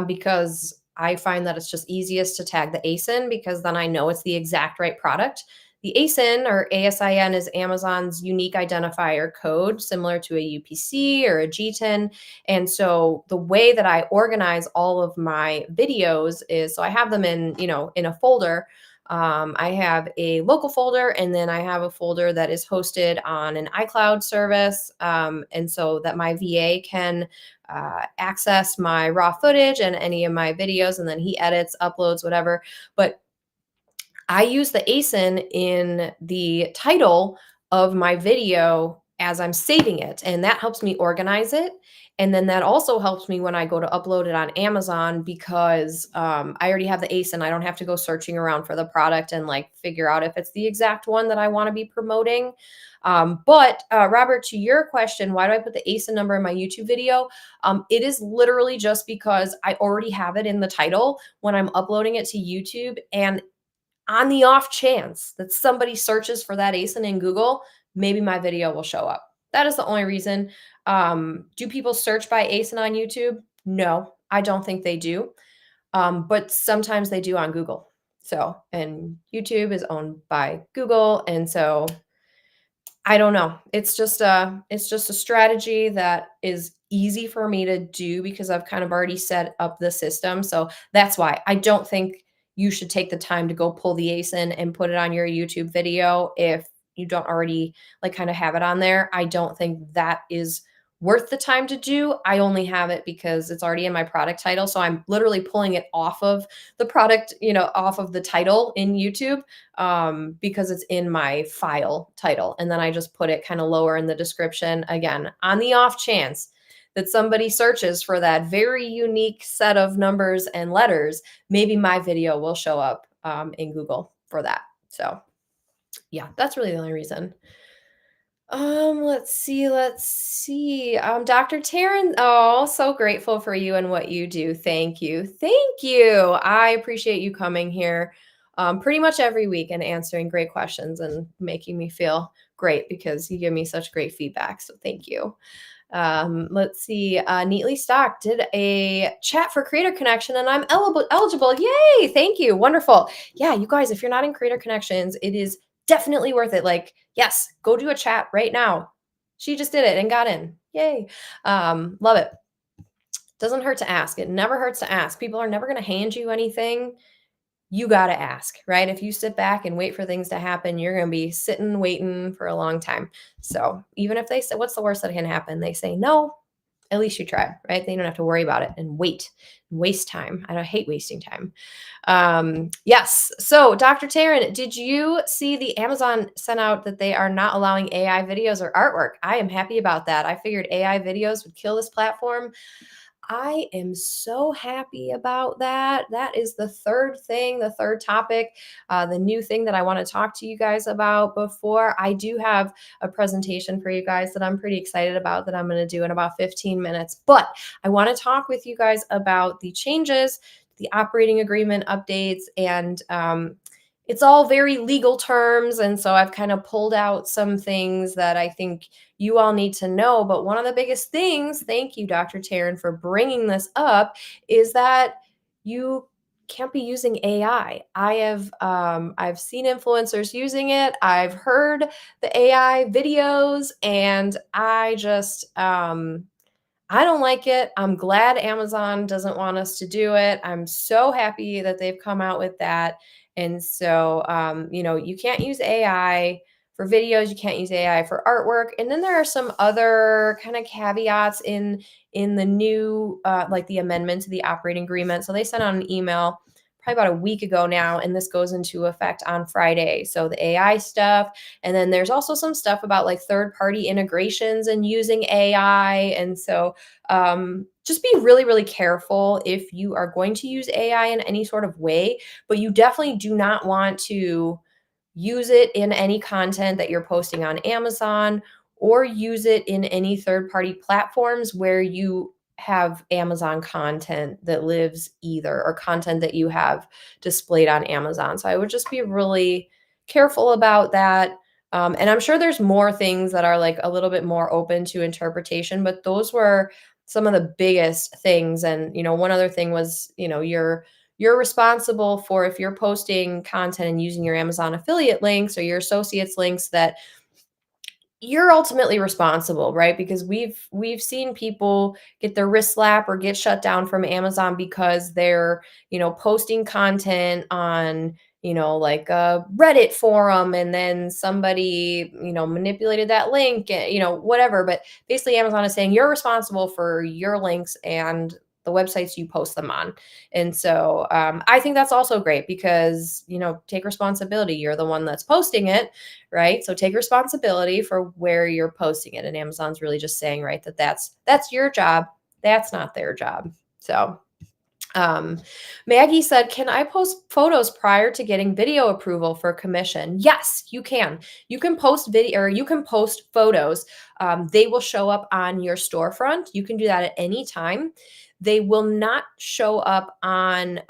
because I find that it's just easiest to tag the ASIN, because then I know it's the exact right product. the ASIN or ASIN is Amazon's unique identifier code, similar to a UPC or a GTIN. And so the way that I organize all of my videos is, so I have them in, in a folder. I have a local folder, and then I have a folder that is hosted on an iCloud service. And so that my VA can access my raw footage and any of my videos, and then he edits, uploads, whatever. But I use the ASIN in the title of my video as I'm saving it, and that helps me organize it. And then that also helps me when I go to upload it on Amazon, because I already have the ASIN. I don't have to go searching around for the product and like figure out if it's the exact one that I want to be promoting. But Robert, to your question, why do I put the ASIN number in my YouTube video? It is literally just because I already have it in the title when I'm uploading it to YouTube. And on the off chance that somebody searches for that ASIN in Google, maybe my video will show up. That is the only reason. Do people search by ASIN on YouTube? No, I don't think they do. But sometimes they do on Google. So, and YouTube is owned by Google. And so I don't know. It's just a strategy that is easy for me to do because I've kind of already set up the system. So that's why I don't think you should take the time to go pull the ASIN and put it on your YouTube video if you don't already like kind of have it on there. I don't think that is worth the time to do. I only have it because it's already in my product title. So I'm literally pulling it off of the product, off of the title in YouTube, because it's in my file title. And then I just put it kind of lower in the description, again, on the off chance that somebody searches for that very unique set of numbers and letters, maybe my video will show up in Google for that. So yeah, that's really the only reason. Let's see. Dr. Taryn, oh, so grateful for you and what you do. Thank you. Thank you. I appreciate you coming here pretty much every week and answering great questions and making me feel great because you give me such great feedback. So thank you. Let's see. Neatly Stocked did a chat for Creator Connection and I'm eligible. Yay. Thank you. Wonderful. Yeah, you guys, if you're not in Creator Connections, it is definitely worth it. Like, yes, go do a chat right now. She just did it and got in. Yay. Love it. Doesn't hurt to ask. It never hurts to ask. People are never going to hand you anything. You got to ask, right? If you sit back and wait for things to happen, you're going to be sitting waiting for a long time. So even if they say, what's the worst that can happen? They say no, at least you tried, right? They don't have to worry about it and waste time. I don't hate wasting time. Yes. So Dr. Taryn, did you see the Amazon sent out that they are not allowing AI videos or artwork? I am happy about that. I figured AI videos would kill this platform. I am so happy about that. That is the third thing, the third topic, the new thing that I want to talk to you guys about before. I do have a presentation for you guys that I'm pretty excited about that I'm going to do in about 15 minutes. But I want to talk with you guys about the changes, the operating agreement updates, and it's all very legal terms. And so I've kind of pulled out some things that I think you all need to know. But one of the biggest things, thank you, Dr. Taryn, for bringing this up, is that you can't be using AI. I've seen influencers using it. I've heard the AI videos, and I don't like it. I'm glad Amazon doesn't want us to do it. I'm so happy that they've come out with that. And so, you can't use AI for videos. You can't use AI for artwork. And then there are some other kind of caveats in the new, like the amendment to the operating agreement. So they sent out an email probably about a week ago now, and this goes into effect on Friday. So the AI stuff, and then there's also some stuff about like third-party integrations and using AI. And so just be really, really careful if you are going to use AI in any sort of way, but you definitely do not want to use it in any content that you're posting on Amazon or use it in any third-party platforms where you have Amazon content that lives either, or content that you have displayed on Amazon. So I would just be really careful about that. And I'm sure there's more things that are like a little bit more open to interpretation, but those were some of the biggest things. And, one other thing was, you're responsible for if you're posting content and using your Amazon affiliate links or your associates links that you're ultimately responsible, right? Because we've seen people get their wrist slap or get shut down from Amazon because they're, posting content on, like a Reddit forum and then somebody, manipulated that link, whatever. But basically Amazon is saying you're responsible for your links and the websites you post them on. And so I think that's also great because, take responsibility. You're the one that's posting it, right? So take responsibility for where you're posting it. And Amazon's really just saying, right, that's your job. That's not their job. So um, Maggie said, "Can I post photos prior to getting video approval for commission?" Yes, you can. You can post video or you can post photos. They will show up on your storefront. You can do that at any time. They will not show up on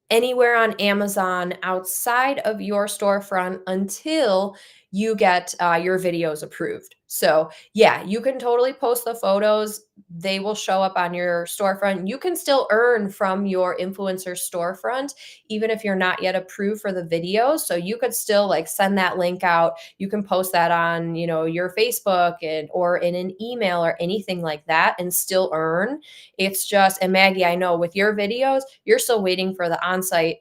anywhere on Amazon outside of your storefront until you get your videos approved. So, yeah, you can totally post the photos. They will show up on your storefront. You can still earn from your influencer storefront, even if you're not yet approved for the videos. So, you could still like send that link out. You can post that on, your Facebook and or in an email or anything like that and still earn. It's just, and Maggie, I know with your videos, you're still waiting for the on-site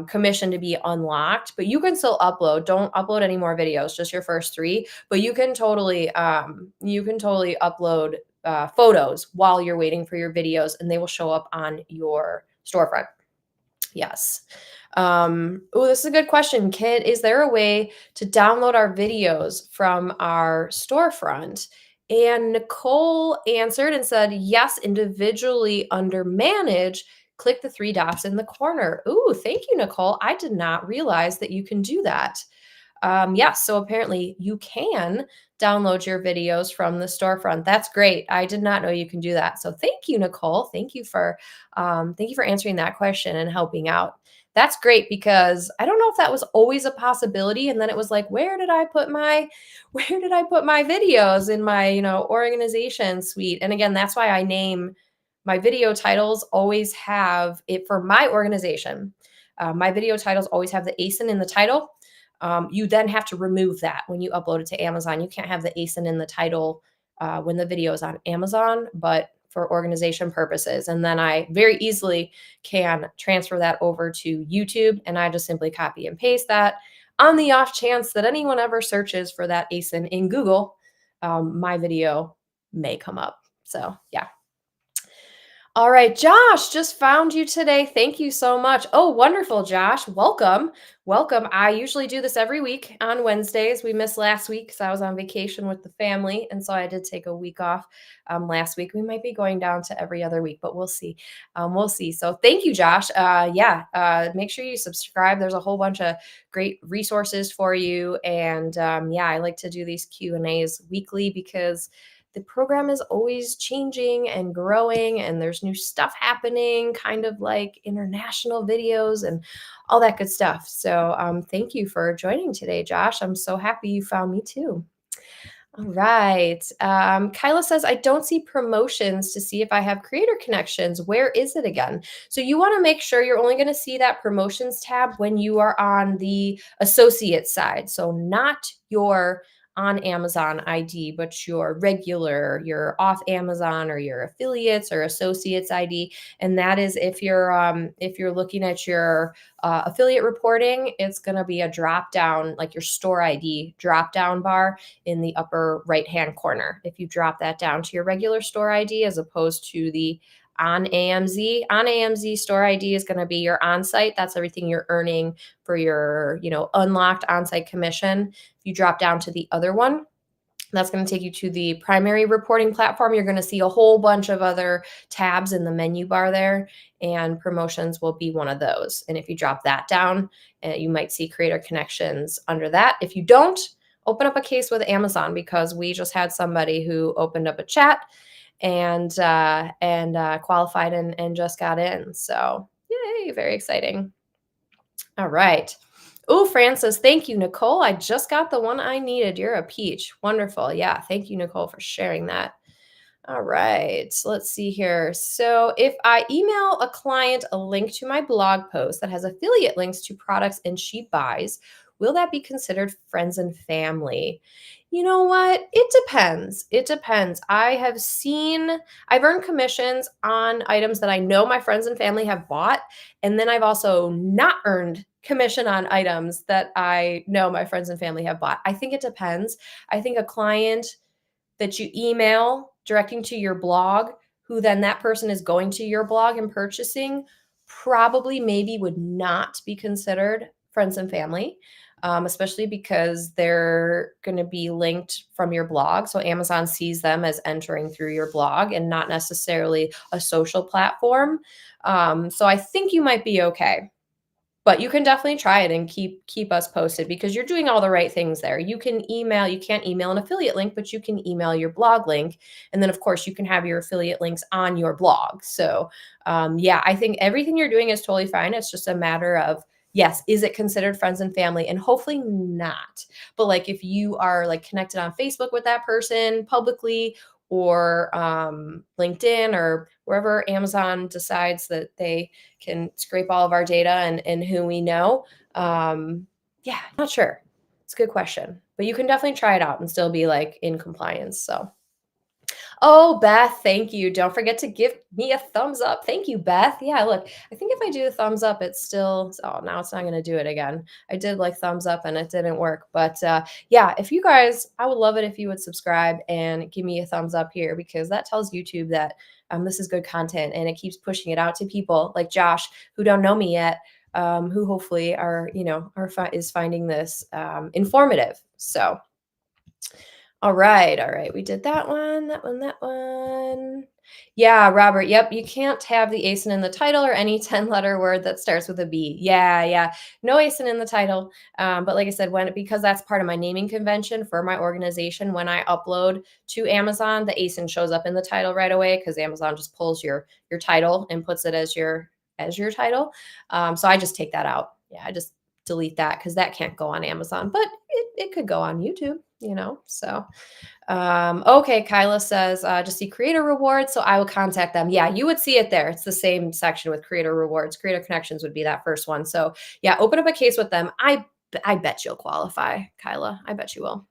commission to be unlocked, but you can still upload. Don't upload any more videos, just your first three. But you can totally upload photos while you're waiting for your videos, and they will show up on your storefront. Yes. Oh, this is a good question. Is there a way to download our videos from our storefront? And Nicole answered and said, yes, individually under manage, click the three dots in the corner. Ooh, thank you, Nicole. I did not realize that you can do that. Yes, so apparently you can download your videos from the storefront. That's great. I did not know you can do that. So thank you, Nicole. Thank you for answering that question and helping out. That's great because I don't know if that was always a possibility. And then it was like, where did I put my videos in my, organization suite? And again, that's why I name my video titles always have it for my organization. My video titles always have the ASIN in the title. You then have to remove that when you upload it to Amazon. You can't have the ASIN in the title when the video is on Amazon, but for organization purposes. And then I very easily can transfer that over to YouTube, and I just simply copy and paste that. On the off chance that anyone ever searches for that ASIN in Google, my video may come up. So, yeah. All right, Josh, just found you today. Thank you so much. Oh, wonderful, Josh. Welcome. Welcome. I usually do this every week on Wednesdays. We missed last week because I was on vacation with the family. And so I did take a week off last week. We might be going down to every other week, but we'll see. We'll see. So thank you, Josh. Make sure you subscribe. There's a whole bunch of great resources for you. And I like to do these Q&As weekly because the program is always changing and growing and there's new stuff happening, kind of like international videos and all that good stuff. So thank you for joining today, Josh. I'm so happy you found me too. All right. Kyla says, I don't see promotions to see if I have creator connections. Where is it again? So you want to make sure you're only going to see that promotions tab when you are on the associate side. So not your on Amazon ID, but your off Amazon or your affiliates or associates ID. And that is if you're looking at your affiliate reporting, it's going to be a drop down, like your store ID drop down bar in the upper right hand corner. If you drop that down to your regular store ID as opposed to the on AMZ store ID is going to be your on-site. That's everything you're earning for your, unlocked on-site commission. If you drop down to the other one, that's going to take you to the primary reporting platform. You're going to see a whole bunch of other tabs in the menu bar there, and promotions will be one of those. And if you drop that down, you might see creator connections under that. If you don't, open up a case with Amazon because we just had somebody who opened up a chat and qualified and just got in. So yay, very exciting. All right. Oh, Francis, thank you, Nicole. I just got the one I needed. You're a peach. Wonderful. Yeah, thank you, Nicole, for sharing that. All right, let's see here. So, if I email a client a link to my blog post that has affiliate links to products and she buys, will that be considered friends and family? You know what? It depends. It depends. I've earned commissions on items that I know my friends and family have bought. And then I've also not earned commission on items that I know my friends and family have bought. I think it depends. I think a client that you email directing to your blog, who then that person is going to your blog and purchasing, probably maybe would not be considered friends and family, especially because they're going to be linked from your blog. So Amazon sees them as entering through your blog and not necessarily a social platform. So I think you might be okay. But you can definitely try it and keep us posted because you're doing all the right things there. You can't email an affiliate link, but you can email your blog link. And then of course you can have your affiliate links on your blog. So yeah, I think everything you're doing is totally fine. It's just a matter of, yes, is it considered friends and family? And hopefully not. But like if you are like connected on Facebook with that person publicly or LinkedIn or wherever Amazon decides that they can scrape all of our data and who we know. Yeah, not sure. It's a good question, but you can definitely try it out and still be like in compliance. So, oh, Beth, thank you. Don't forget to give me a thumbs up. Thank you, Beth. Yeah, look, I think if I do the thumbs up, it's still, oh, now it's not going to do it again. I did like thumbs up and it didn't work. But yeah, if you guys, I would love it if you would subscribe and give me a thumbs up here because that tells YouTube that this is good content and it keeps pushing it out to people like Josh who don't know me yet. Who hopefully are, is finding this informative. So, all right. We did that one, that one, that one. Yeah, Robert. Yep. You can't have the ASIN in the title or any 10-letter word that starts with a B. Yeah, yeah. No ASIN in the title. But like I said, because that's part of my naming convention for my organization, when I upload to Amazon, the ASIN shows up in the title right away because Amazon just pulls your title and puts it as your title. So I just take that out. Yeah, I just delete that because that can't go on Amazon, but it could go on YouTube. So okay, Kyla says, just see creator rewards, so I will contact them. Yeah, you would see it there. It's the same section with creator rewards. Creator connections would be that first one. So yeah, open up a case with them. I bet you'll qualify, Kyla. I bet you will.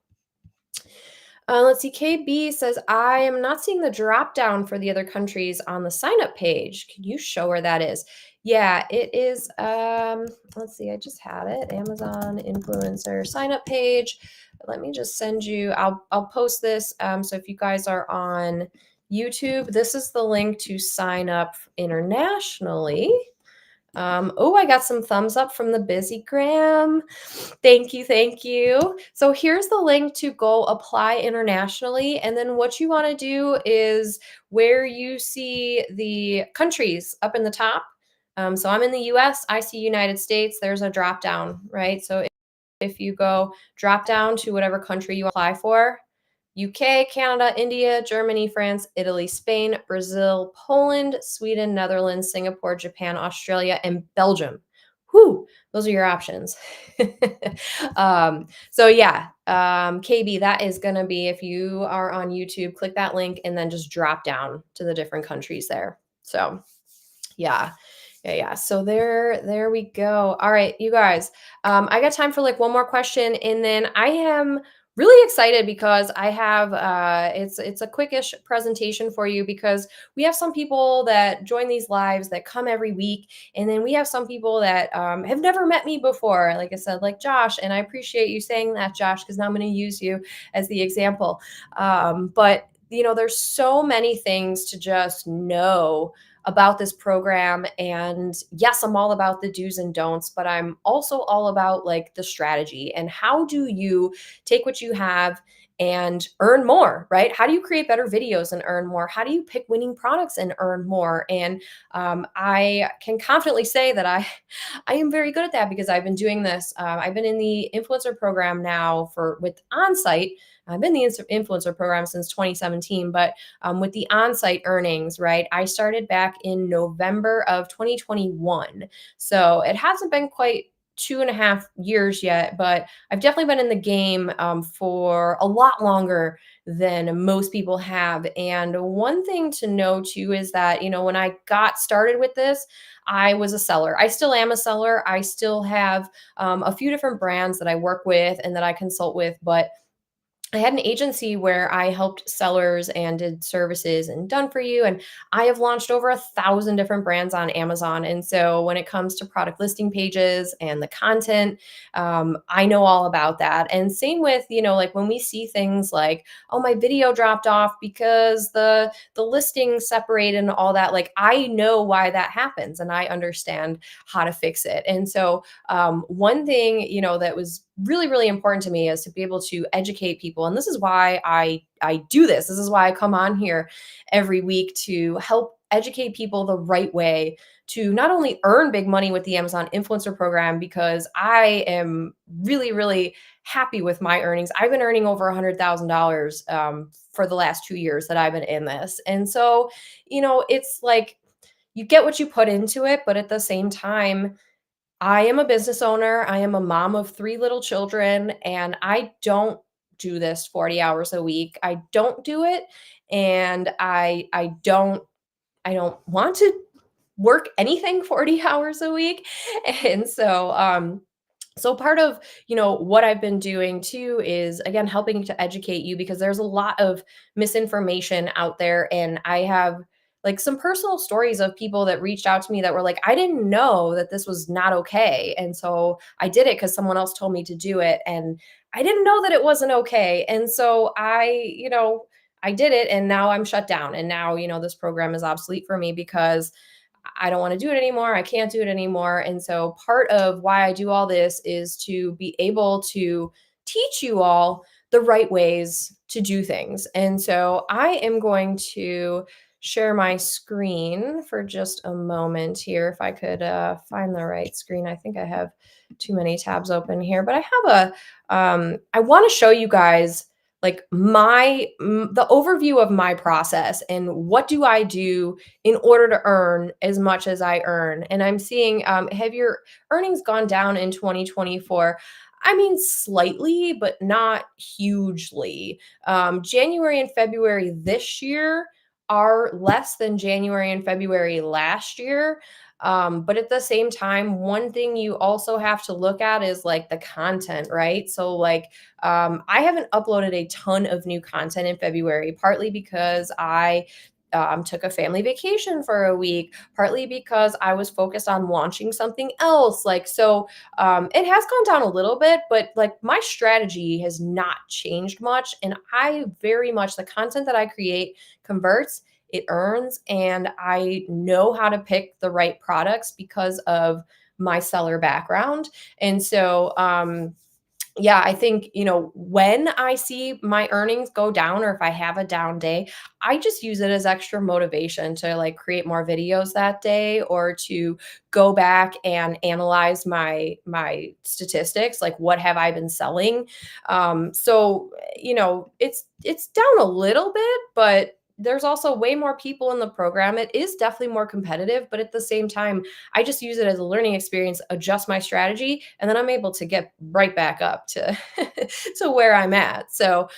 Let's see. KB says, I am not seeing the drop down for the other countries on the sign up page. Can you show where that is? Yeah, it is. Let's see. I just had it. Amazon influencer sign up page. Let me just send you. I'll post this. So if you guys are on YouTube, this is the link to sign up internationally. Oh, I got some thumbs up from the Busy Gram. Thank you, thank you. So here's the link to go apply internationally. And then what you want to do is where you see the countries up in the top. So I'm in the US, I see United States, there's a drop down, right? So if you go drop down to whatever country you apply for, UK, Canada, India, Germany, France, Italy, Spain, Brazil, Poland, Sweden, Netherlands, Singapore, Japan, Australia, and Belgium. Whew, those are your options. So yeah, KB, that is going to be, if you are on YouTube, click that link and then just drop down to the different countries there. So yeah. Yeah. So there we go. All right, you guys. I got time for like one more question, and then I am really excited because I have it's a quickish presentation for you because we have some people that join these lives that come every week, and then we have some people that have never met me before. Like I said, like Josh, and I appreciate you saying that, Josh, because now I'm going to use you as the example. But there's so many things to just know about this program. And yes, I'm all about the do's and don'ts, but I'm also all about like the strategy and how do you take what you have and earn more, right? How do you create better videos and earn more? How do you pick winning products and earn more? And I can confidently say that I am very good at that because I've been doing this. I've been in the influencer program now with Onsite. I've been in the influencer program since 2017, but with the on-site earnings, right? I started back in November of 2021. So it hasn't been quite 2.5 years yet, but I've definitely been in the game for a lot longer than most people have. And one thing to know too is that, when I got started with this, I was a seller. I still am a seller. I still have a few different brands that I work with and that I consult with, but I had an agency where I helped sellers and did services and done for you. And I have launched over 1,000 different brands on Amazon. And so when it comes to product listing pages and the content, I know all about that. And same with, like when we see things like, oh, my video dropped off because the listing separated and all that, like I know why that happens and I understand how to fix it. And so one thing that was really really important to me is to be able to educate people, and this is why I do this is why I come on here every week to help educate people the right way to not only earn big money with the Amazon influencer program, because I am really really happy with my earnings. I've been earning over $100,000 for the last 2 years that I've been in this. And so it's like you get what you put into it, but at the same time, I am a business owner. I am a mom of 3 little children, and I don't do this 40 hours a week. I don't do it, and I don't want to work anything 40 hours a week. And so part of, what I've been doing too is again helping to educate you, because there's a lot of misinformation out there, and I have like some personal stories of people that reached out to me that were like, I didn't know that this was not okay. And so I did it because someone else told me to do it, and I didn't know that it wasn't okay. And so I did it, and now I'm shut down. And now, this program is obsolete for me because I don't want to do it anymore. I can't do it anymore. And so part of why I do all this is to be able to teach you all the right ways to do things. And so I am going to share my screen for just a moment here. If I could find the right screen. I think I have too many tabs open here, but I have I want to show you guys like the overview of my process and what do I do in order to earn as much as I earn. And I'm seeing, have your earnings gone down in 2024? I mean, slightly, but not hugely. January and February this year are less than January and February last year. But at the same time, one thing you also have to look at is like the content, right? So, like, I haven't uploaded a ton of new content in February, partly because I took a family vacation for a week, partly because I was focused on launching something else. Like, so it has gone down a little bit, but like my strategy has not changed much. And I very much, the content that I create converts, it earns, and I know how to pick the right products because of my seller background. And so, yeah, I think, when I see my earnings go down or if I have a down day, I just use it as extra motivation to like create more videos that day or to go back and analyze my statistics, like what have I been selling. So, it's down a little bit, but there's also way more people in the program. It is definitely more competitive, but at the same time, I just use it as a learning experience, adjust my strategy, and then I'm able to get right back up to to where I'm at. So,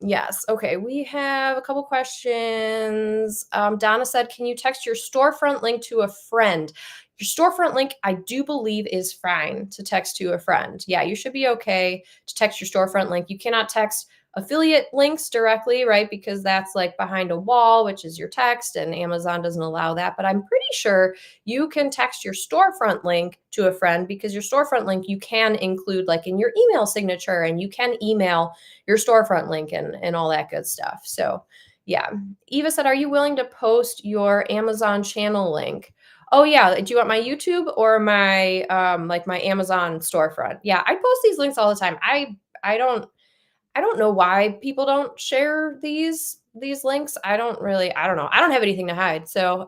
yes. Okay, we have a couple questions. Donna said, "Can you text your storefront link to a friend?" Your storefront link, I do believe, is fine to text to a friend. Yeah, you should be okay to text your storefront link. You cannot text affiliate links directly, right? Because that's like behind a wall, which is your text, and Amazon doesn't allow that. But I'm pretty sure you can text your storefront link to a friend, because your storefront link you can include like in your email signature, and you can email your storefront link and all that good stuff. So yeah. Eva said, "Are you willing to post your Amazon channel link?" Oh yeah. Do you want my YouTube or my like my Amazon storefront? Yeah, I post these links all the time. I don't know why people don't share these links. I don't know. I don't have anything to hide. So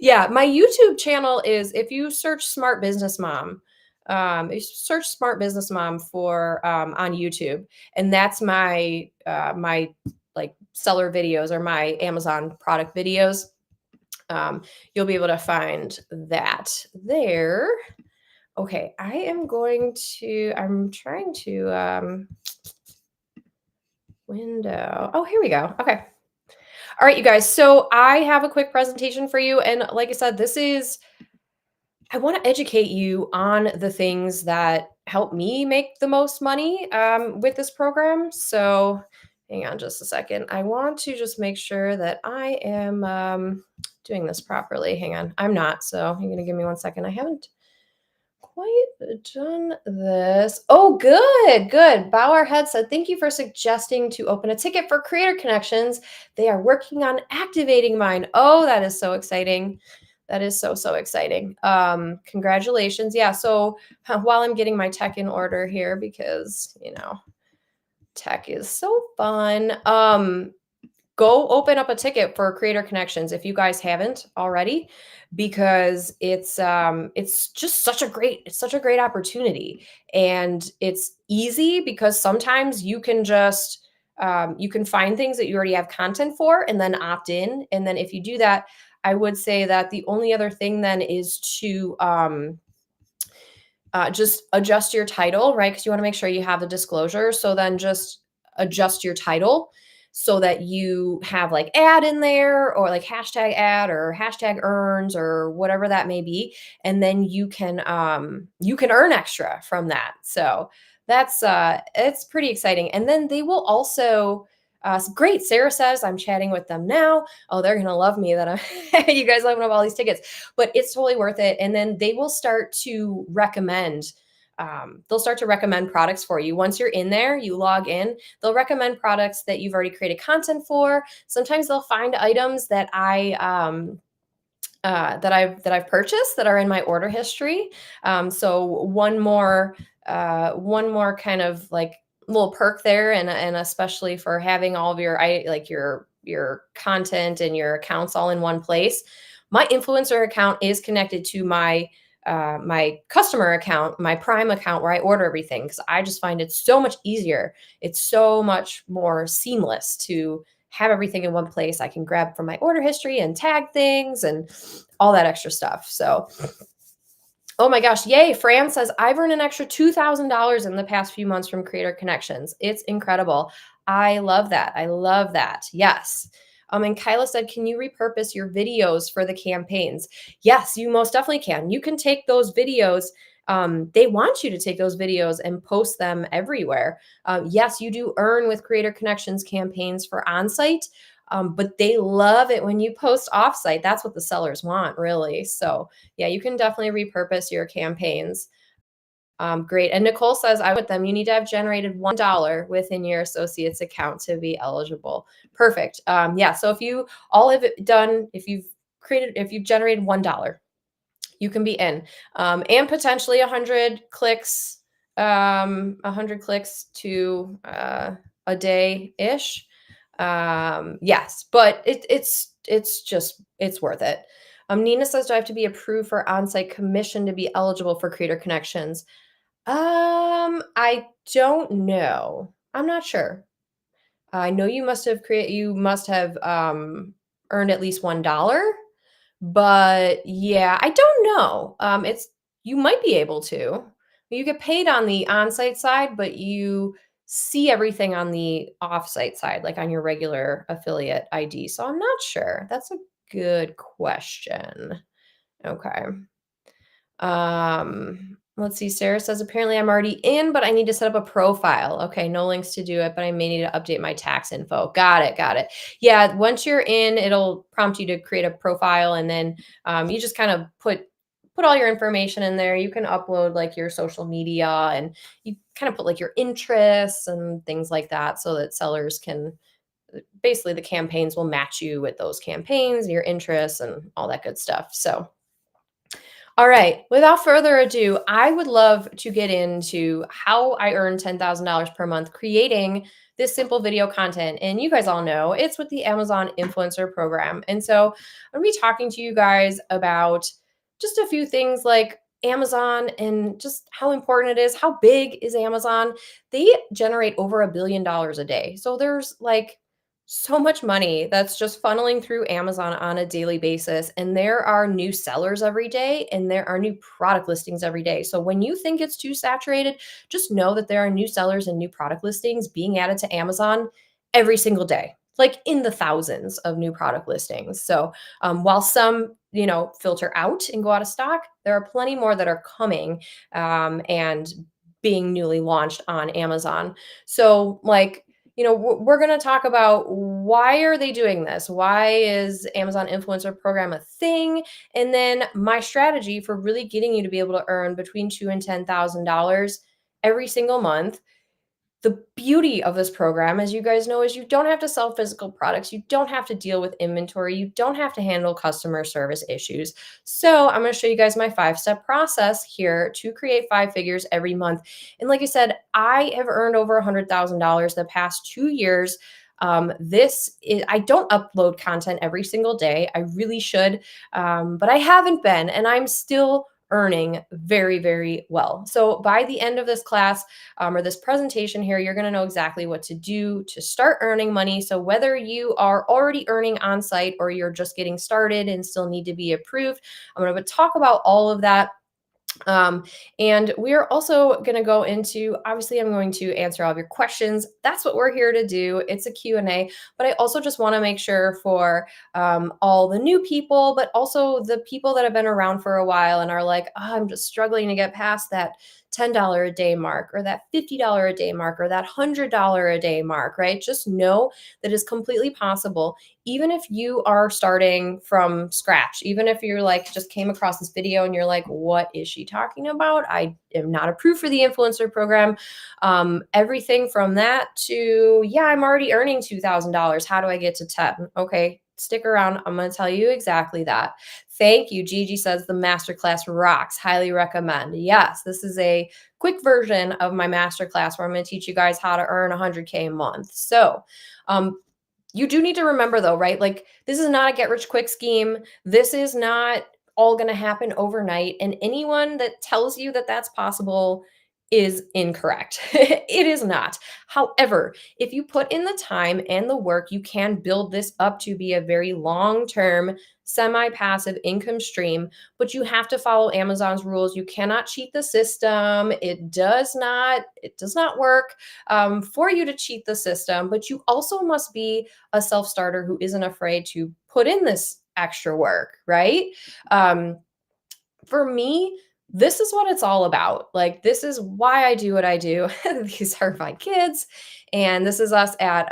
yeah, my YouTube channel is, if you search Smart Business Mom, if you search Smart Business Mom for on YouTube, and that's my like seller videos or my Amazon product videos. You'll be able to find that there. Okay, I'm trying to window. Oh, here we go. Okay. All right, you guys. So I have a quick presentation for you. And like I said, I want to educate you on the things that help me make the most money with this program. So hang on just a second. I want to just make sure that I am doing this properly. Hang on. I'm not. So you're going to give me 1 second. I haven't quite done this. Oh, good, good. Bauer Head said, thank you for suggesting to open a ticket for Creator Connections. They are working on activating mine. Oh, that is so exciting. That is so, so exciting. Congratulations. Yeah. So while I'm getting my tech in order here, because, tech is so fun. Go open up a ticket for Creator Connections if you guys haven't already, because it's just such a great opportunity, and it's easy because sometimes you can just you can find things that you already have content for and then opt in, and then if you do that, I would say that the only other thing then is to just adjust your title, right? Because you want to make sure you have the disclosure. So then just adjust your title so that you have like ad in there, or like hashtag ad or hashtag earns or whatever that may be. And then you can earn extra from that. So that's it's pretty exciting. And then they will also great. Sarah says, I'm chatting with them now. Oh, they're gonna love me that you guys let me know all these tickets, but it's totally worth it. And then they will start to recommend. They'll start to recommend products for you. Once you're in there, you log in, they'll recommend products that you've already created content for. Sometimes they'll find items that I've purchased that are in my order history. So one more kind of like little perk there, and especially for having all of your content and your accounts all in one place. My influencer account is connected to my customer account, my Prime account, where I order everything, because I just find it so much easier. It's so much more seamless to have everything in one place. I can grab from my order history and tag things and all that extra stuff. So, oh my gosh, yay. Fran says, I've earned an extra $2,000 in the past few months from Creator Connections. It's incredible. I love that. I love that. Yes. And Kyla said, can you repurpose your videos for the campaigns? Yes, you most definitely can. You can take those videos. They want you to take those videos and post them everywhere. Yes, you do earn with Creator Connections campaigns for on-site, but they love it when you post off-site. That's what the sellers want, really. So yeah, you can definitely repurpose your campaigns. Great. And Nicole says, I with them, you need to have generated $1 within your associate's account to be eligible. Perfect. Yeah. So if you all have it done, if you've generated $1, you can be in, and potentially 100 clicks to a day ish. Yes, but it's worth it. Nina says, do I have to be approved for on-site commission to be eligible for Creator Connections? I don't know. I'm not sure. I know you must have earned at least $1, but yeah, I don't know. It's you might be able to. You get paid on the on-site side, but you see everything on the off-site side, like on your regular affiliate ID. So I'm not sure. That's a good question. Okay. Let's see. Sarah says, apparently I'm already in, but I need to set up a profile. Okay, no links to do it, but I may need to update my tax info. Got it. Got it. Yeah, once you're in, it'll prompt you to create a profile, and then you just kind of put all your information in there. You can upload like your social media, and you kind of put like your interests and things like that, so that sellers can basically the campaigns will match you with those campaigns, your interests, and all that good stuff. So all right. Without further ado, I would love to get into how I earn $10,000 per month creating this simple video content. And you guys all know it's with the Amazon Influencer Program. And so I'm going to be talking to you guys about just a few things like Amazon and just how important it is. How big is Amazon? They generate over $1 billion a day. So there's like So much money that's just funneling through Amazon on a daily basis. And there are new sellers every day and there are new product listings every day. So when you think it's too saturated, just know that there are new sellers and new product listings being added to Amazon every single day, like in the thousands of new product listings. So while some, filter out and go out of stock, there are plenty more that are coming and being newly launched on Amazon. So, like, we're going to talk about why are they doing this? Why is Amazon Influencer Program a thing? And then my strategy for really getting you to be able to earn between two and $10,000 every single month. The beauty of this program, as you guys know, is you don't have to sell physical products. You don't have to deal with inventory. You don't have to handle customer service issues. So, I'm going to show you guys my 5-step process here to create 5 figures every month. And like I said, I have earned over $100,000 the past 2 years. I don't upload content every single day. I really should, but I haven't been, and I'm still earning very, very well. So by the end of this class, or this presentation here, you're going to know exactly what to do to start earning money. So whether you are already earning on site or you're just getting started and still need to be approved, I'm going to talk about all of that. Um, and we're also going to go into, obviously, I'm going to answer all of your questions. That's what we're here to do. It's a Q&A, but I also just want to make sure for all the new people, but also the people that have been around for a while and are like, oh, I'm just struggling to get past that $10 a day mark or that $50 a day mark or that $100 a day mark, right? Just know that is completely possible. Even if you are starting from scratch, even if you're like just came across this video and you're like, what is she talking about? I am not approved for the influencer program. Everything from that to, yeah, I'm already earning $2,000. How do I get to 10? Okay, stick around. I'm going to tell you exactly that. Thank you. Gigi says the masterclass rocks. Highly recommend. Yes, this is a quick version of my masterclass where I'm going to teach you guys how to earn 100K a month. So, you do need to remember though, right? Like this is not a get rich quick scheme. This is not all going to happen overnight. And anyone that tells you that that's possible is incorrect. It is not. However, if you put in the time and the work, you can build this up to be a very long term, semi passive income stream. But you have to follow Amazon's rules. You cannot cheat the system. It does not work for you to cheat the system. But you also must be a self starter who isn't afraid to put in this extra work, right? Um, for me, this is what it's all about. Like, this is why I do what I do. These are my kids. And this is us at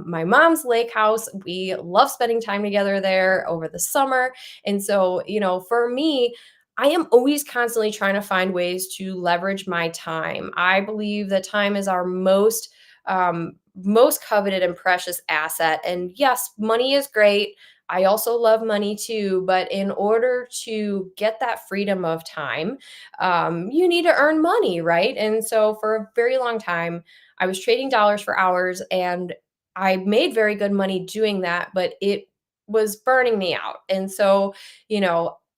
my mom's lake house. We love spending time together there over the summer. And so, for me, I am always constantly trying to find ways to leverage my time. I believe that time is our most coveted and precious asset. And yes, money is great. I also love money too, but in order to get that freedom of time, you need to earn money, right? And so for a very long time, I was trading dollars for hours and I made very good money doing that, but it was burning me out. And so,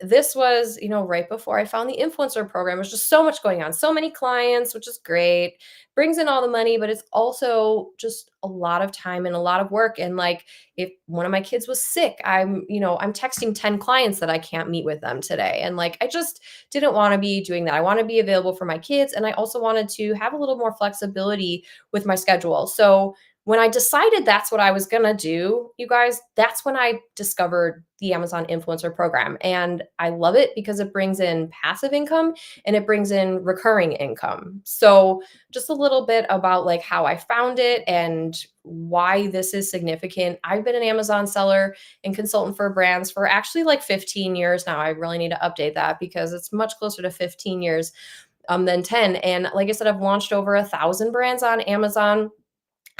this was, right before I found the influencer program. There's just so much going on, so many clients, which is great, brings in all the money, but it's also just a lot of time and a lot of work. And like, if one of my kids was sick, I'm texting 10 clients that I can't meet with them today. And like, I just didn't want to be doing that. I want to be available for my kids. And I also wanted to have a little more flexibility with my schedule. So when I decided that's what I was going to do, you guys, that's when I discovered the Amazon influencer program. And I love it because it brings in passive income and it brings in recurring income. So just a little bit about like how I found it and why this is significant. I've been an Amazon seller and consultant for brands for actually like 15 years now. I really need to update that because it's much closer to 15 years than 10. And like I said, I've launched over 1,000 brands on Amazon.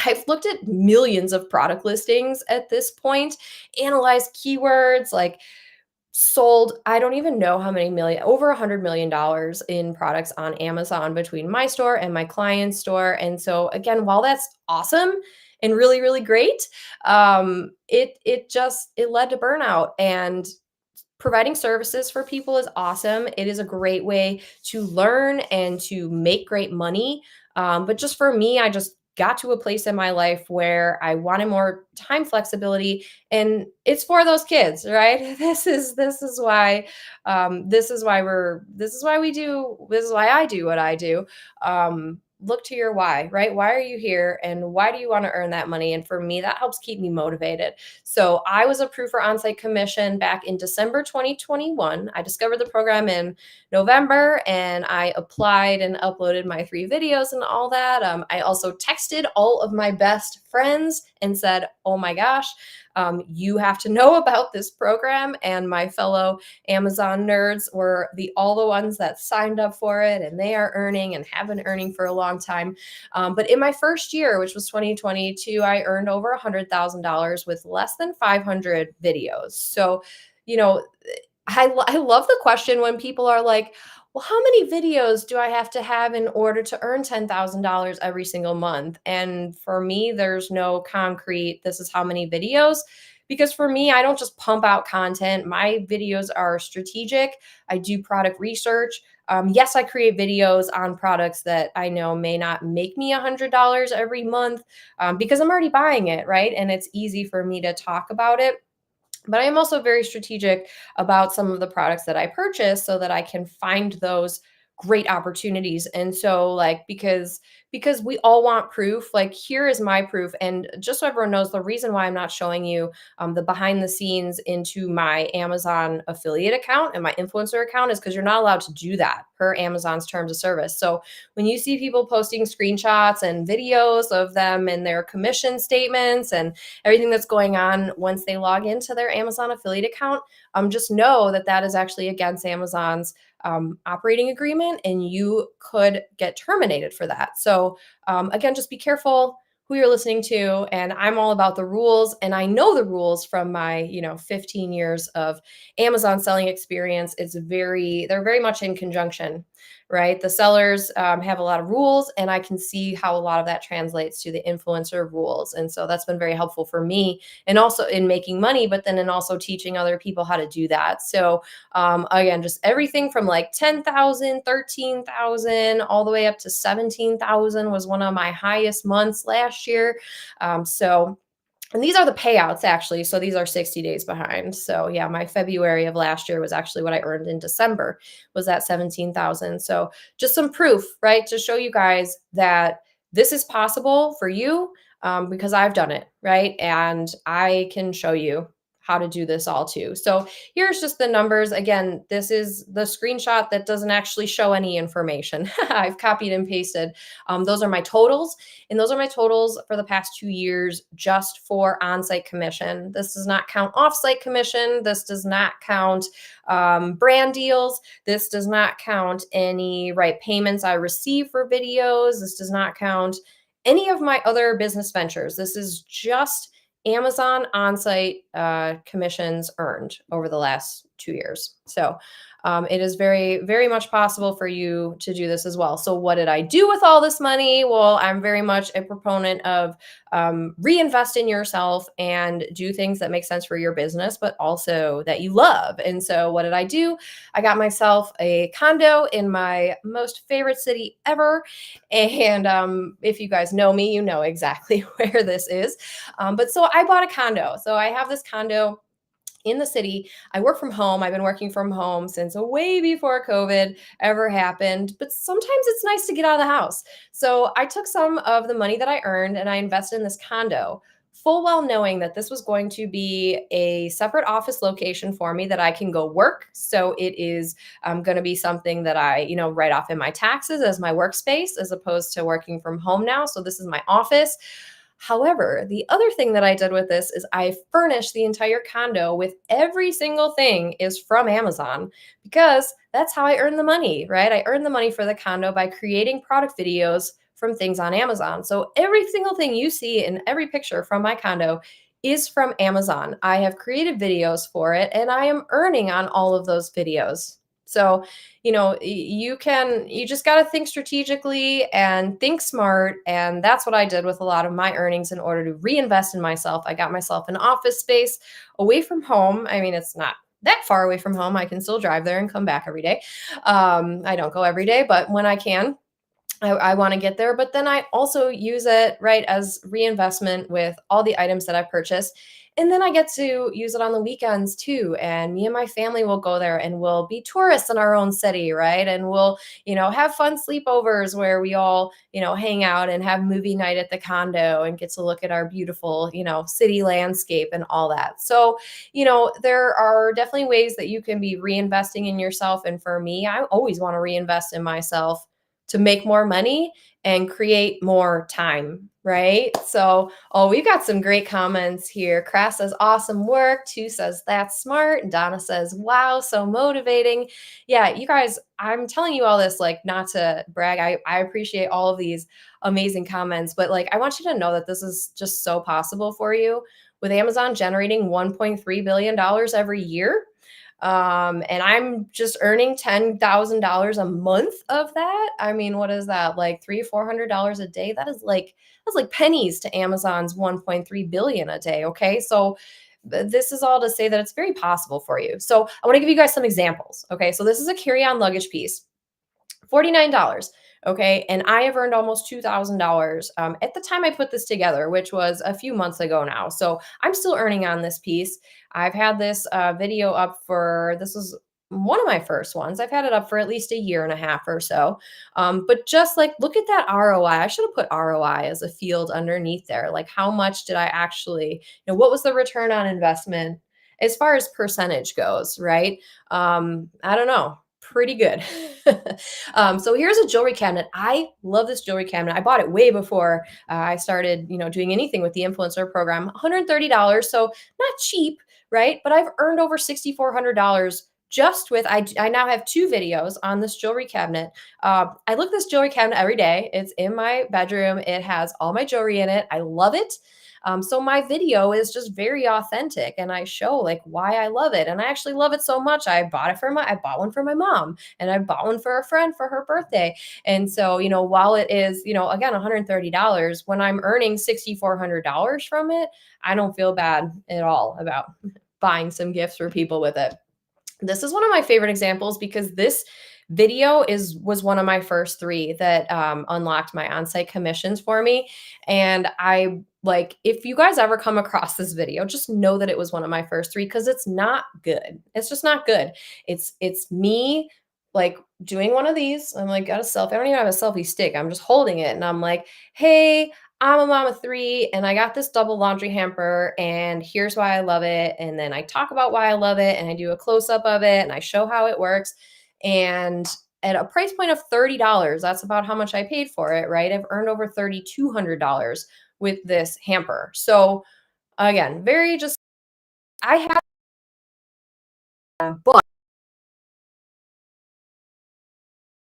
I've looked at millions of product listings at this point, analyzed keywords, like sold, I don't even know how many million, over $100 million in products on Amazon between my store and my client's store. And so again, while that's awesome and really, really great, it led to burnout. And providing services for people is awesome. It is a great way to learn and to make great money. But just for me, I just got to a place in my life where I wanted more time flexibility, and it's for those kids, right? This is why this is why I do what I do. Look to your why, right? Why are you here, and why do you want to earn that money? And for me, that helps keep me motivated. So I was approved for onsite commission back in December 2021. I discovered the program in November, and I applied and uploaded my 3 videos and all that. I also texted all of my best friends and said, "Oh my gosh, you have to know about this program." And my fellow Amazon nerds were all the ones that signed up for it, and they are earning and have been earning for a long time. But in my first year, which was 2022, I earned over $100,000 with less than 500 videos. So, you know, I love the question when people are like, well, how many videos do I have to have in order to earn $10,000 every single month? And for me, there's no concrete, this is how many videos. Because for me, I don't just pump out content. My videos are strategic. I do product research. Yes, I create videos on products that I know may not make me $100 every month, because I'm already buying it, right? And it's easy for me to talk about it. But I am also very strategic about some of the products that I purchase so that I can find those great opportunities. And so, like, because we all want proof, like, here is my proof. And just so everyone knows, the reason why I'm not showing you the behind the scenes into my Amazon affiliate account and my influencer account is because you're not allowed to do that per Amazon's terms of service. So when you see people posting screenshots and videos of them and their commission statements and everything that's going on once they log into their Amazon affiliate account, just know that that is actually against Amazon's operating agreement, and you could get terminated for that. So again, just be careful who you're listening to. And I'm all about the rules, and I know the rules from my 15 years of Amazon selling experience. They're very much in conjunction, right? The sellers have a lot of rules, and I can see how a lot of that translates to the influencer rules. And so that's been very helpful for me, and also in making money, but then in also teaching other people how to do that. So again, just everything from like 10,000, 13,000, all the way up to 17,000 was one of my highest months last year. So and these are the payouts actually. So these are 60 days behind. So yeah, my February of last year was actually what I earned in December, was that 17,000. So just some proof, right? To show you guys that this is possible for you, because I've done it, right? And I can show you how to do this all too. So here's just the numbers. Again, this is the screenshot that doesn't actually show any information. I've copied and pasted. Those are my totals. And those are my totals for the past 2 years just for on-site commission. This does not count off-site commission. This does not count brand deals. This does not count any payments I receive for videos. This does not count any of my other business ventures. This is just Amazon on-site commissions earned over the last 2 years. So it is very, very much possible for you to do this as well. So what did I do with all this money? Well, I'm very much a proponent of reinvest in yourself and do things that make sense for your business, but also that you love. And so what did I do? I got myself a condo in my most favorite city ever. And if you guys know me, you know exactly where this is. But so I bought a condo. So I have this condo in the city. I work from home. I've been working from home since way before COVID ever happened. But sometimes it's nice to get out of the house. So I took some of the money that I earned and I invested in this condo, full well knowing that this was going to be a separate office location for me that I can go work. So it is going to be something that I, write off in my taxes as my workspace, as opposed to working from home now. So this is my office. However, the other thing that I did with this is I furnished the entire condo with every single thing is from Amazon, because that's how I earn the money, right? I earn the money for the condo by creating product videos from things on Amazon. So every single thing you see in every picture from my condo is from Amazon. I have created videos for it, and I am earning on all of those videos. So, you just got to think strategically and think smart. And that's what I did with a lot of my earnings in order to reinvest in myself. I got myself an office space away from home. I mean, it's not that far away from home. I can still drive there and come back every day. I don't go every day, but when I can, I want to get there, but then I also use it, right, as reinvestment with all the items that I purchased. And then I get to use it on the weekends too. And me and my family will go there and we'll be tourists in our own city, right? And we'll, have fun sleepovers where we all, hang out and have movie night at the condo and get to look at our beautiful, city landscape and all that. So, there are definitely ways that you can be reinvesting in yourself. And for me, I always want to reinvest in myself to make more money and create more time, right? So, oh, we've got some great comments here. Crass says, awesome work. Two says, that's smart. And Donna says, wow, so motivating. Yeah, you guys, I'm telling you all this, like, not to brag. I appreciate all of these amazing comments, but like, I want you to know that this is just so possible for you with Amazon generating $1.3 billion every year. And I'm just earning $10,000 a month of that. I mean, what is that? Like $300-400 a day? That's like pennies to Amazon's 1.3 billion a day. Okay. So this is all to say that it's very possible for you. So I want to give you guys some examples. Okay. So this is a carry-on luggage piece. $49. Okay. And I have earned almost $2,000 at the time I put this together, which was a few months ago now. So I'm still earning on this piece. I've had this video up this was one of my first ones. I've had it up for at least a year and a half or so. But just like, look at that ROI. I should have put ROI as a field underneath there. Like, how much did I actually, what was the return on investment as far as percentage goes, right? I don't know, pretty good. So here's a jewelry cabinet. I love this jewelry cabinet. I bought it way before I started, doing anything with the influencer program. $130, so not cheap, right? But I've earned over $6,400 just with I now have two videos on this jewelry cabinet. I look at this jewelry cabinet every day. It's in my bedroom. It has all my jewelry in it. I love it. So my video is just very authentic and I show like why I love it. And I actually love it so much. I bought one for my mom and I bought one for a friend for her birthday. And so, while it is, again, $130, when I'm earning $6,400 from it, I don't feel bad at all about buying some gifts for people with it. This is one of my favorite examples because this video was one of my first three that unlocked my on-site commissions for me. And I like, if you guys ever come across this video, just know that it was one of my first three because it's not good. It's just not good. It's me like doing one of these. I'm like, got a selfie. I don't even have a selfie stick. I'm just holding it and I'm like, hey, I'm a mom of three and I got this double laundry hamper and here's why I love it. And then I talk about why I love it and I do a close up of it and I show how it works. And at a price point of $30, that's about how much I paid for it, right? I've earned over $3,200 with this hamper. So again, very just, I have, but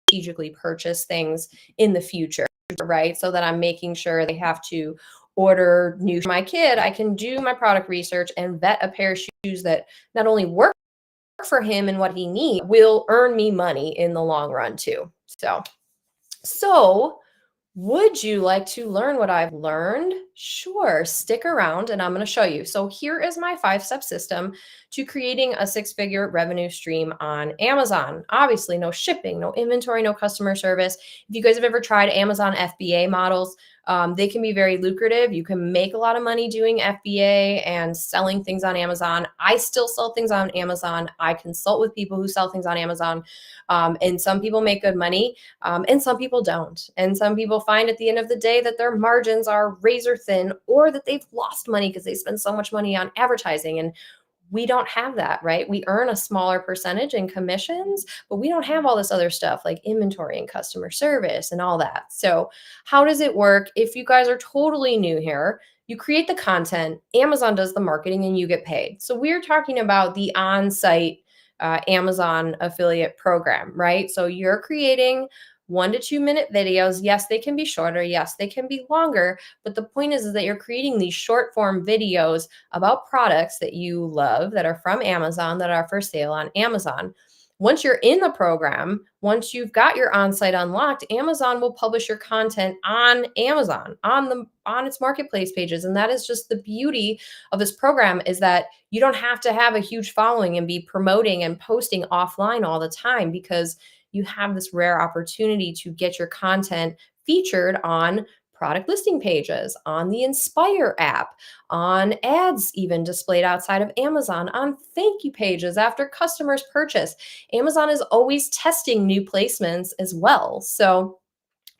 strategically purchase things in the future, right? So that I'm making sure they have to order new for my kid. I can do my product research and vet a pair of shoes that not only work for him and what he needs, will earn me money in the long run too. So would you like to learn what I've learned? Sure, stick around and I'm going to show you. So here is my 5-step system to creating a 6-figure revenue stream on Amazon. Obviously, no shipping, no inventory, no customer service. If you guys have ever tried Amazon FBA models, they can be very lucrative. You can make a lot of money doing FBA and selling things on Amazon. I still sell things on Amazon. I consult with people who sell things on Amazon. And some people make good money and some people don't. And some people find at the end of the day that their margins are razor thin or that they've lost money because they spend so much money on advertising. And we don't have that, right? We earn a smaller percentage in commissions, but we don't have all this other stuff like inventory and customer service and all that. So, how does it work? If you guys are totally new here, you create the content, Amazon does the marketing, and you get paid. So, we're talking about the on site Amazon affiliate program, right? So, you're creating 1 to 2 minute videos. Yes, they can be shorter. Yes, they can be longer. But the point is that you're creating these short form videos about products that you love that are from Amazon that are for sale on Amazon. Once you're in the program, once you've got your on-site unlocked, Amazon will publish your content on Amazon, on its marketplace pages. And that is just the beauty of this program is that you don't have to have a huge following and be promoting and posting offline all the time because you have this rare opportunity to get your content featured on product listing pages, on the Inspire app, on ads even displayed outside of Amazon, on thank you pages after customers purchase. Amazon is always testing new placements as well. So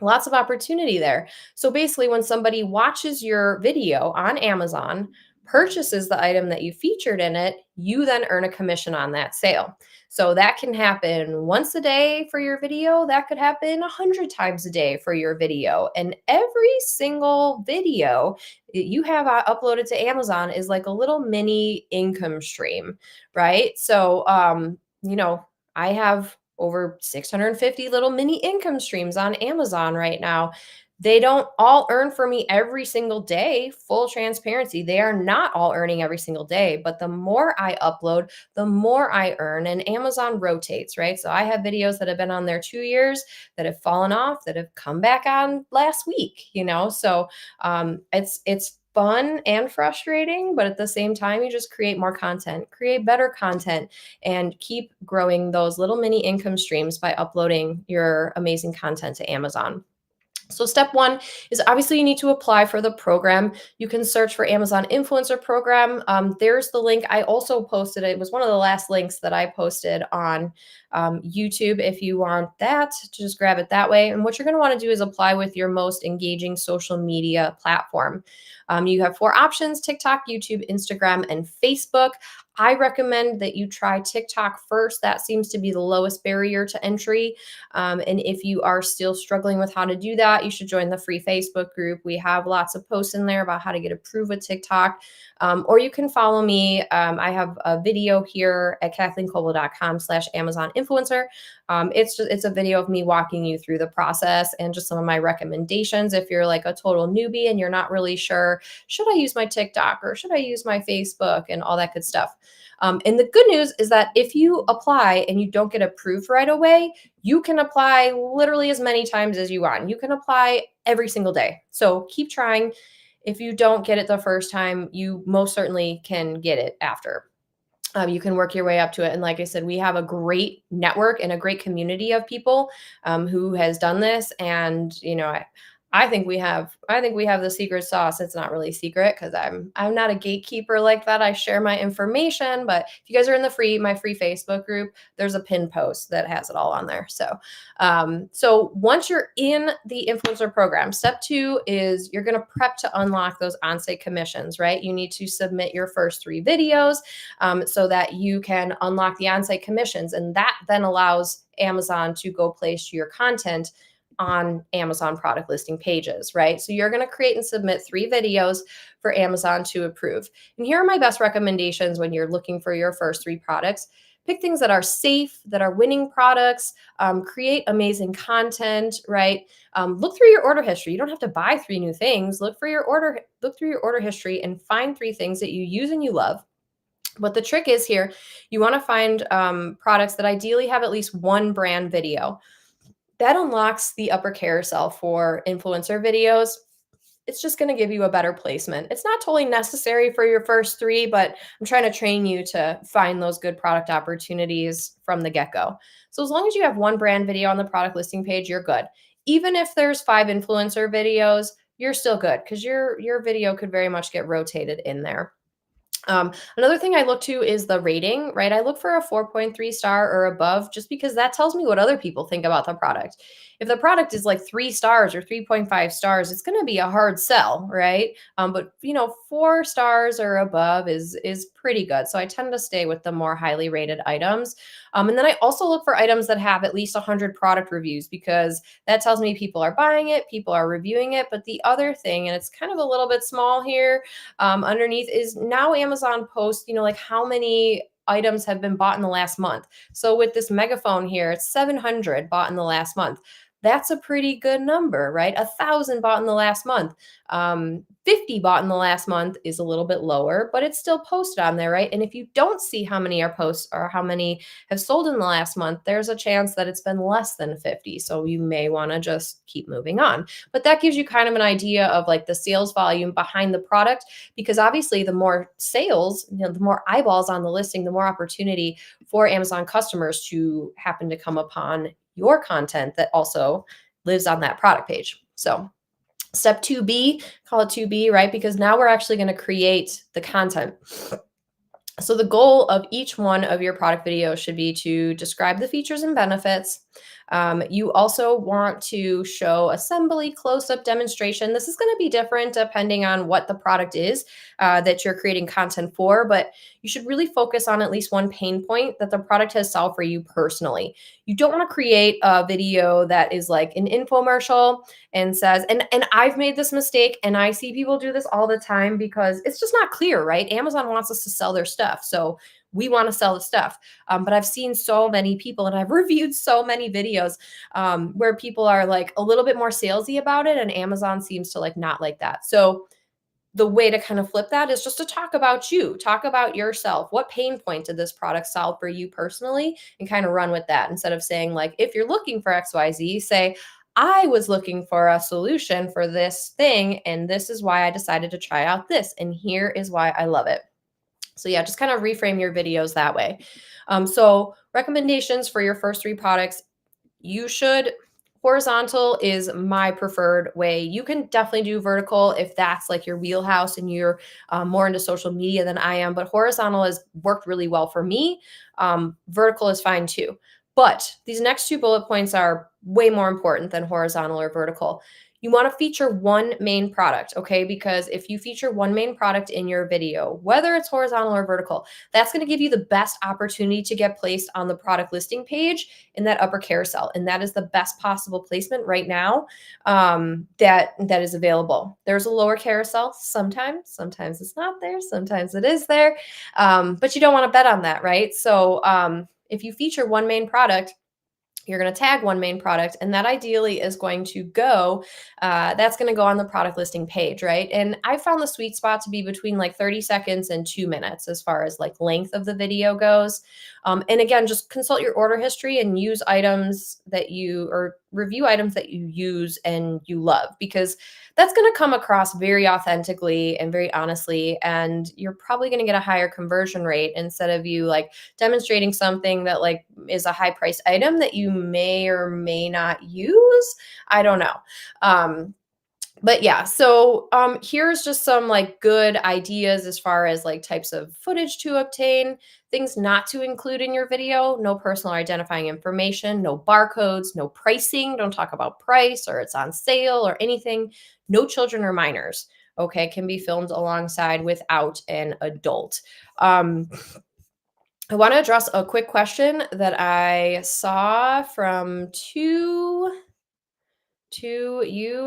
lots of opportunity there. So basically, when somebody watches your video on Amazon, purchases the item that you featured in it, you then earn a commission on that sale. So that can happen once a day for your video. That could happen 100 times a day for your video. And every single video that you have uploaded to Amazon is like a little mini income stream, right? So, I have over 650 little mini income streams on Amazon right now. They don't all earn for me every single day, full transparency. They are not all earning every single day, but the more I upload, the more I earn. And Amazon rotates, right? So I have videos that have been on there 2 years that have fallen off, that have come back on last week. So it's fun and frustrating, but at the same time, you just create more content, create better content, and keep growing those little mini income streams by uploading your amazing content to Amazon. So, step one is obviously you need to apply for the program. You can search for Amazon Influencer Program. There's the link. I also posted it. It was one of the last links that I posted on YouTube. If you want that, just grab it that way. And what you're going to want to do is apply with your most engaging social media platform. You have 4 options: TikTok, YouTube, Instagram, and Facebook. I recommend that you try TikTok first. That seems to be the lowest barrier to entry. And if you are still struggling with how to do that, you should join the free Facebook group. We have lots of posts in there about how to get approved with TikTok. Or you can follow me. I have a video here at KathleenKoval.com/Amazon influencer. It's a video of me walking you through the process and just some of my recommendations. If you're like a total newbie and you're not really sure, should I use my TikTok or should I use my Facebook and all that good stuff. And the good news is that if you apply and you don't get approved right away, you can apply literally as many times as you want. You can apply every single day. So keep trying. If you don't get it the first time, you most certainly can get it after. You can work your way up to it. And like I said, we have a great network and a great community of people who has done this. And, I think we have the secret sauce. It's not really secret because I'm not a gatekeeper like that. I share my information, but if you guys are in my free Facebook group, there's a pin post that has it all on there. So once you're in the influencer program, step 2 is you're going to prep to unlock those on-site commissions, right? You need to submit your first 3 videos so that you can unlock the on-site commissions, and that then allows Amazon to go place your content on Amazon product listing pages, right? So you're going to create and submit 3 videos for Amazon to approve. And here are my best recommendations when you're looking for your first 3 products. Pick things that are safe, that are winning products, create amazing content, right? Look through your order history. You don't have to buy 3 new things. Look through your order history and find 3 things that you use and you love. What the trick is here, you want to find products that ideally have at least 1 brand video. That unlocks the upper carousel for influencer videos. It's just going to give you a better placement. It's not totally necessary for your first 3, but I'm trying to train you to find those good product opportunities from the get-go. So as long as you have 1 brand video on the product listing page, you're good. Even if there's 5 influencer videos, you're still good because your video could very much get rotated in there. Another thing I look to is the rating, right? I look for a 4.3 star or above just because that tells me what other people think about the product. If the product is like 3 stars or 3.5 stars, it's going to be a hard sell, right? But 4 stars or above is pretty good. So I tend to stay with the more highly rated items. And then I also look for items that have at least 100 product reviews because that tells me people are buying it, people are reviewing it. But the other thing, and it's kind of a little bit small here underneath, is now Amazon posts, like how many items have been bought in the last month. So with this megaphone here, it's 700 bought in the last month. That's a pretty good number, right? 1,000 bought in the last month. 50 bought in the last month is a little bit lower, but it's still posted on there, right? And if you don't see how many are posts or how many have sold in the last month, there's a chance that it's been less than 50. So you may want to just keep moving on. But that gives you kind of an idea of like the sales volume behind the product, because obviously the more sales, the more eyeballs on the listing, the more opportunity for Amazon customers to happen to come upon your content that also lives on that product page. So step 2B, call it 2B, right? Because now we're actually going to create the content. So the goal of each one of your product videos should be to describe the features and benefits. You also want to show assembly, close-up demonstration. This is going to be different depending on what the product is that you're creating content for, but you should really focus on at least one pain point that the product has solved for you personally. You don't want to create a video that is like an infomercial and says, and I've made this mistake and I see people do this all the time because it's just not clear, right? Amazon wants us to sell their stuff. So we want to sell the stuff. But I've seen so many people and I've reviewed so many videos where people are like a little bit more salesy about it, and Amazon seems to like not like that. So the way to kind of flip that is just to talk about you, talk about yourself. What pain point did this product solve for you personally? And kind of run with that instead of saying, like, if you're looking for XYZ, say, I was looking for a solution for this thing, and this is why I decided to try out this, and here is why I love it. So yeah, just kind of reframe your videos that way. So recommendations for your first 3 products, you should horizontal is my preferred way. You can definitely do vertical if that's like your wheelhouse and you're more into social media than I am, but horizontal has worked really well for me. Vertical is fine too. But these next 2 bullet points are way more important than horizontal or vertical. You want to feature one main product, okay? Because if you feature one main product in your video, whether it's horizontal or vertical, that's going to give you the best opportunity to get placed on the product listing page in that upper carousel. And that is the best possible placement right now that is available. There's a lower carousel sometimes it's not there, sometimes it is there, but you don't want to bet on that, right? So if you feature one main product, you're going to tag one main product, and that ideally is going to go, that's going to go on the product listing page, right? And I found the sweet spot to be between like 30 seconds and 2 minutes as far as like length of the video goes. And again, just consult your order history and use items that you, or review items that you use and you love, because that's going to come across very authentically and very honestly. And you're probably going to get a higher conversion rate instead of you like demonstrating something that like is a high priced item that you may or may not use. I don't know. But yeah, so here's just some like good ideas as far as like types of footage to obtain, things not to include in your video: no personal identifying information, no barcodes, no pricing. Don't talk about price or it's on sale or anything. No children or minors. Okay, can be filmed alongside without an adult. I want to address a quick question that I saw from you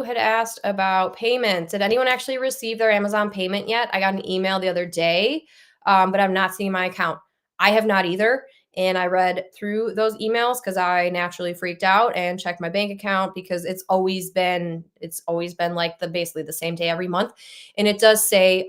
had asked about payment. Did anyone actually receive their Amazon payment yet? I got an email the other day, but I'm not seeing my account. I have not either. And I read through those emails because I naturally freaked out and checked my bank account, because it's always been like basically the same day every month. And it does say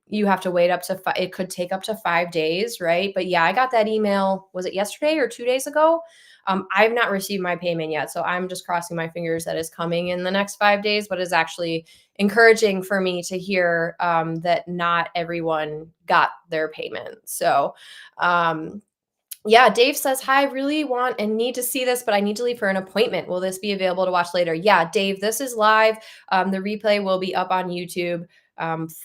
you have to wait up to it could take up to 5 days, right? But yeah, I got that email. Was it yesterday or 2 days ago? I've not received my payment yet, so I'm just crossing my fingers that it's coming in the next 5 days. But it's actually encouraging for me to hear that not everyone got their payment. So, yeah, Dave says, hi, I really want and need to see this, but I need to leave for an appointment. Will this be available to watch later? Yeah, Dave, this is live. The replay will be up on YouTube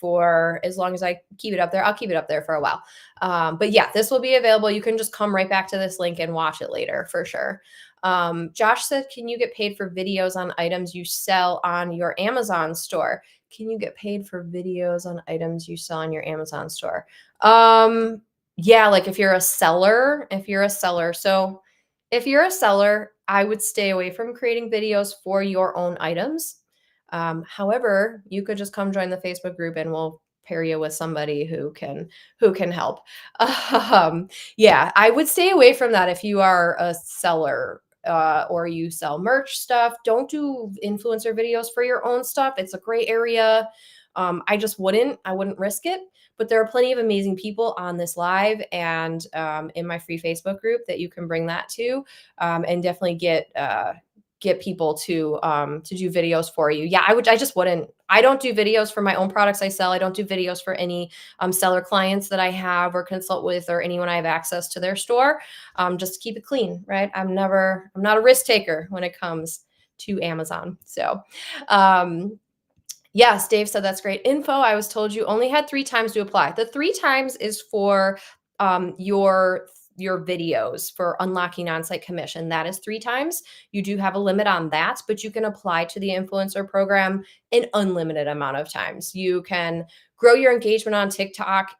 for as long as I keep it up there. I'll keep it up there for a while. But yeah, this will be available. You can just come right back to this link and watch it later for sure. Josh said, can you get paid for videos on items you sell on your Amazon store? Can you get paid for videos on items you sell on your Amazon store? Yeah, like if you're a seller. So if you're a seller, I would stay away from creating videos for your own items. However, you could just come join the Facebook group and we'll pair you with somebody who can help. Yeah, I would stay away from that if you are a seller or you sell merch stuff. Don't do influencer videos for your own stuff. It's a gray area. I wouldn't risk it. But there are plenty of amazing people on this live and in my free Facebook group that you can bring that to, and definitely get people to do videos for you. Yeah, I just wouldn't. I don't do videos for my own products I sell. I don't do videos for any seller clients that I have or consult with or anyone I have access to their store. Just to keep it clean, right? I'm not a risk taker when it comes to Amazon. So, um, yes, Dave said that's great info. I was told you only had 3 times to apply. The 3 times is for your videos for unlocking on-site commission. That is 3 times. You do have a limit on that, but you can apply to the influencer program an unlimited amount of times. You can grow your engagement on TikTok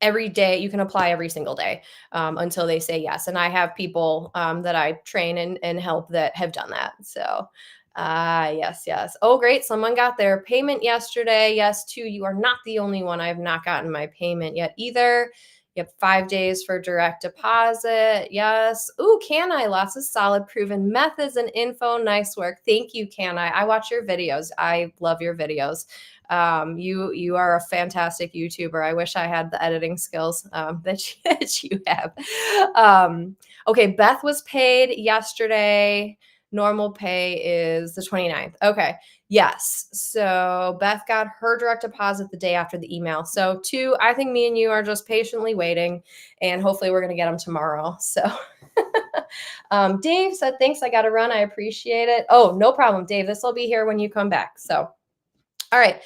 every day. You can apply every single day until they say yes. And I have people that I train and help that have done that. So yes, yes. Oh, great. Someone got their payment yesterday. Yes, too. You are not the only one. I have not gotten my payment yet either. You have 5 days for direct deposit. Yes. Ooh, Can I? Lots of solid proven methods and info. Nice work. Thank you, Can I? I watch your videos. I love your videos. You are a fantastic YouTuber. I wish I had the editing skills that you have. Okay, Beth was paid yesterday. Normal pay is the 29th. Okay. Yes. So Beth got her direct deposit the day after the email. So two, I think me and you are just patiently waiting and hopefully we're going to get them tomorrow. So Dave said, thanks. I got to run. I appreciate it. Oh, no problem, Dave. This will be here when you come back. So all right,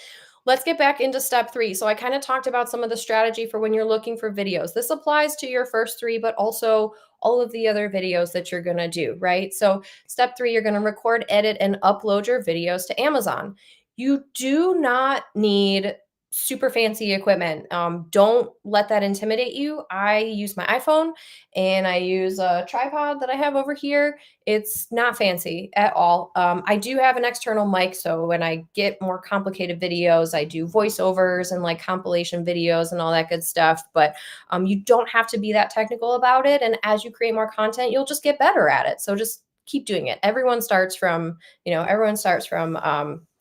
let's get back into step 3. So I kind of talked about some of the strategy for when you're looking for videos. This applies to your first 3, but also all of the other videos that you're going to do, right? So step 3, you're going to record, edit, and upload your videos to Amazon. You do not need super fancy equipment. Don't let that intimidate you. I use my iPhone and I use a tripod that I have over here. It's not fancy at all. I do have an external mic, so when I get more complicated videos, I do voiceovers and like compilation videos and all that good stuff. But you don't have to be that technical about it. And as you create more content, you'll just get better at it. So just keep doing it. Everyone starts from,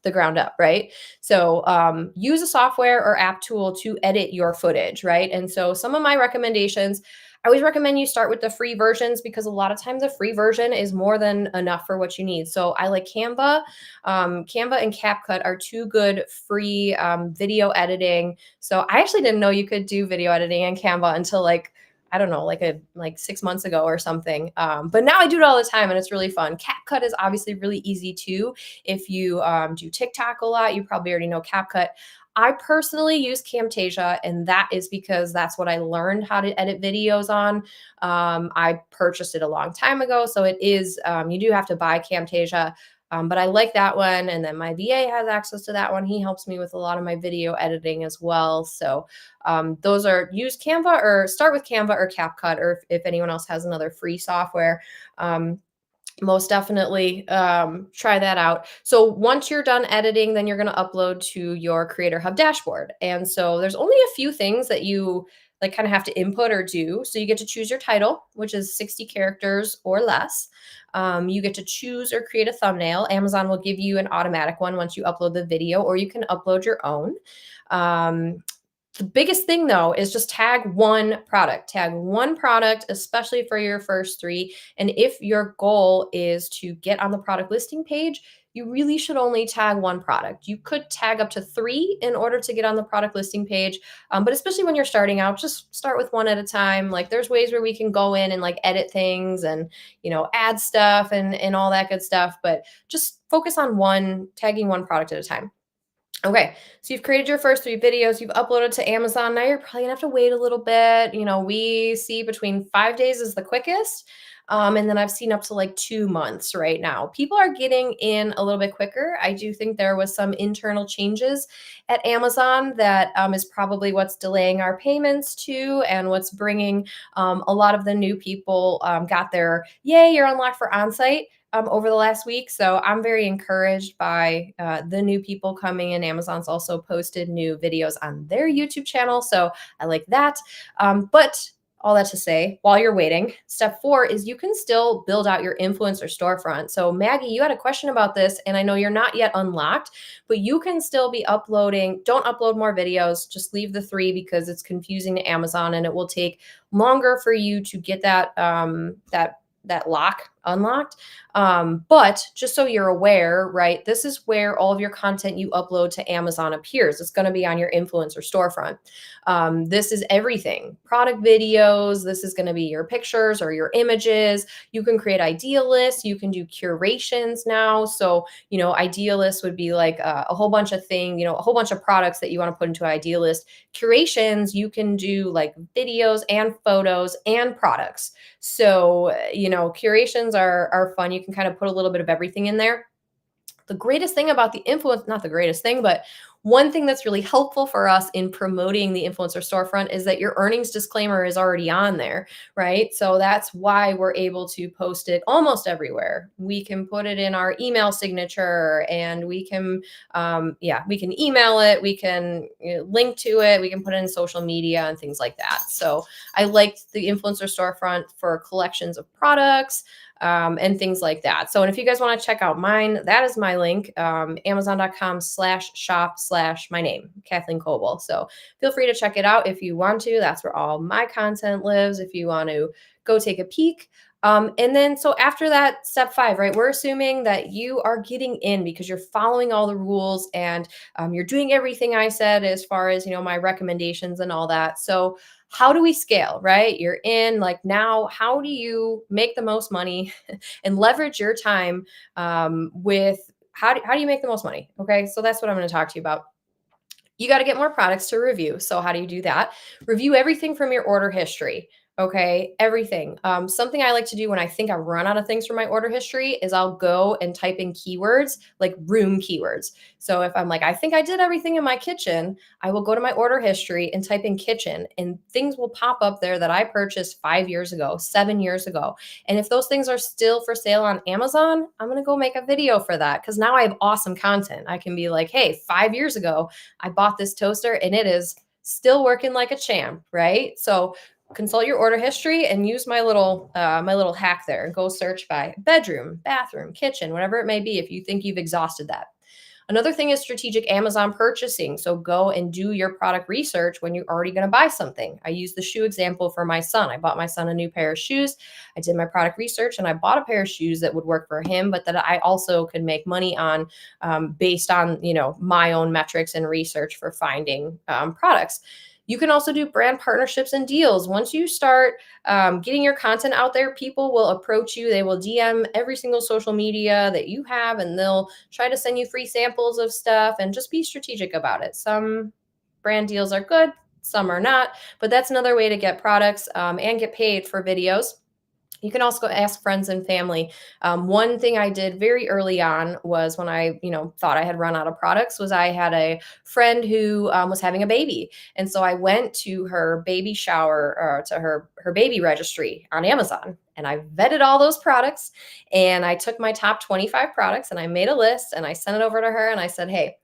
the ground up, right? So use a software or app tool to edit your footage, right? And so some of my recommendations, I always recommend you start with the free versions because a lot of times the free version is more than enough for what you need. So I like Canva. Canva and CapCut are 2 good free video editing. So I actually didn't know you could do video editing in Canva until I don't know, like 6 months ago or something. But now I do it all the time and it's really fun. CapCut is obviously really easy too. If you do TikTok a lot, you probably already know CapCut. I personally use Camtasia, and that is because that's what I learned how to edit videos on. I purchased it a long time ago, so it is, you do have to buy Camtasia. But I like that one. And then my VA has access to that one. He helps me with a lot of my video editing as well. So those are, use Canva or start with Canva or CapCut, or if anyone else has another free software. Most definitely try that out. So once you're done editing, then you're going to upload to your Creator Hub dashboard. And so there's only a few things that you like kind of have to input or do. So you get to choose your title, which is 60 characters or less. You get to choose or create a thumbnail. Amazon will give you an automatic one once you upload the video, or you can upload your own. The biggest thing though is just tag one product, especially for your first 3. And if your goal is to get on the product listing page, you really should only tag one product. You could tag up to 3 in order to get on the product listing page. But especially when you're starting out, just start with one at a time. Like there's ways where we can go in and like edit things and, add stuff and all that good stuff, but just focus on tagging one product at a time. Okay, so you've created your first 3 videos, you've uploaded to Amazon. Now you're probably gonna have to wait a little bit. We see between 5 days is the quickest. And then I've seen up to like 2 months right now. People are getting in a little bit quicker. I do think there was some internal changes at Amazon that is probably what's delaying our payments too, and what's bringing a lot of the new people got their, yay, you're unlocked for onsite over the last week. So I'm very encouraged by the new people coming in. Amazon's also posted new videos on their YouTube channel. So I like that. But all that to say, while you're waiting, step 4 is you can still build out your influencer storefront. So Maggie, you had a question about this, and I know you're not yet unlocked, but you can still be uploading. Don't upload more videos. Just leave the 3 because it's confusing to Amazon, and it will take longer for you to get that that lock unlocked. But just so you're aware, right, this is where all of your content you upload to Amazon appears. It's going to be on your influencer storefront. This is everything: product videos. This is going to be your pictures or your images. You can create idea lists. You can do curations now. So, idea lists would be like a whole bunch of things, a whole bunch of products that you want to put into an idea list. Curations, you can do like videos and photos and products. So, curations are fun. You can kind of put a little bit of everything in there. The greatest thing about the influence, not the greatest thing, but one thing that's really helpful for us in promoting the influencer storefront is that your earnings disclaimer is already on there, right? So that's why we're able to post it almost everywhere. We can put it in our email signature, and we can email it, we can link to it, we can put it in social media and things like that. So I liked the influencer storefront for collections of products, and things like that. So, and if you guys want to check out mine, that is my link, amazon.com/shop/my name, Kathleen Coble. So feel free to check it out if you want to. That's where all my content lives, if you want to go take a peek. And then, so after that, step 5, right? We're assuming that you are getting in because you're following all the rules, and you're doing everything I said as far as, my recommendations and all that. So how do we scale, right? You're in, like, now, how do you make the most money and leverage your time, with how do you make the most money? Okay. So that's what I'm going to talk to you about. You got to get more products to review. So how do you do that? Review everything from your order history. Okay, everything. Something I like to do when I think I run out of things from my order history is I'll go and type in keywords, like room keywords. So if I'm like, I think I did everything in my kitchen, I will go to my order history and type in kitchen, and things will pop up there that I purchased 5 years ago, 7 years ago. And if those things are still for sale on Amazon, I'm going to go make a video for that, because now I have awesome content. I can be like, hey, 5 years ago, I bought this toaster and it is still working like a champ, right? So consult your order history and use my little hack there. Go search by bedroom, bathroom, kitchen, whatever it may be, if you think you've exhausted that. Another thing is strategic Amazon purchasing. So go and do your product research when you're already going to buy something. I use the shoe example for my son. I bought my son a new pair of shoes. I did my product research and I bought a pair of shoes that would work for him, but that I also could make money on, based on, my own metrics and research for finding products. You can also do brand partnerships and deals. Once you start getting your content out there, people will approach you. They will DM every single social media that you have, and they'll try to send you free samples of stuff, and just be strategic about it. Some brand deals are good, some are not, but that's another way to get products, and get paid for videos. You can also go ask friends and family. One thing I did very early on was when I, thought I had run out of products, was I had a friend who was having a baby, and so I went to her baby shower, or to her baby registry on Amazon, and I vetted all those products, and I took my top 25 products and I made a list and I sent it over to her and I said, hey,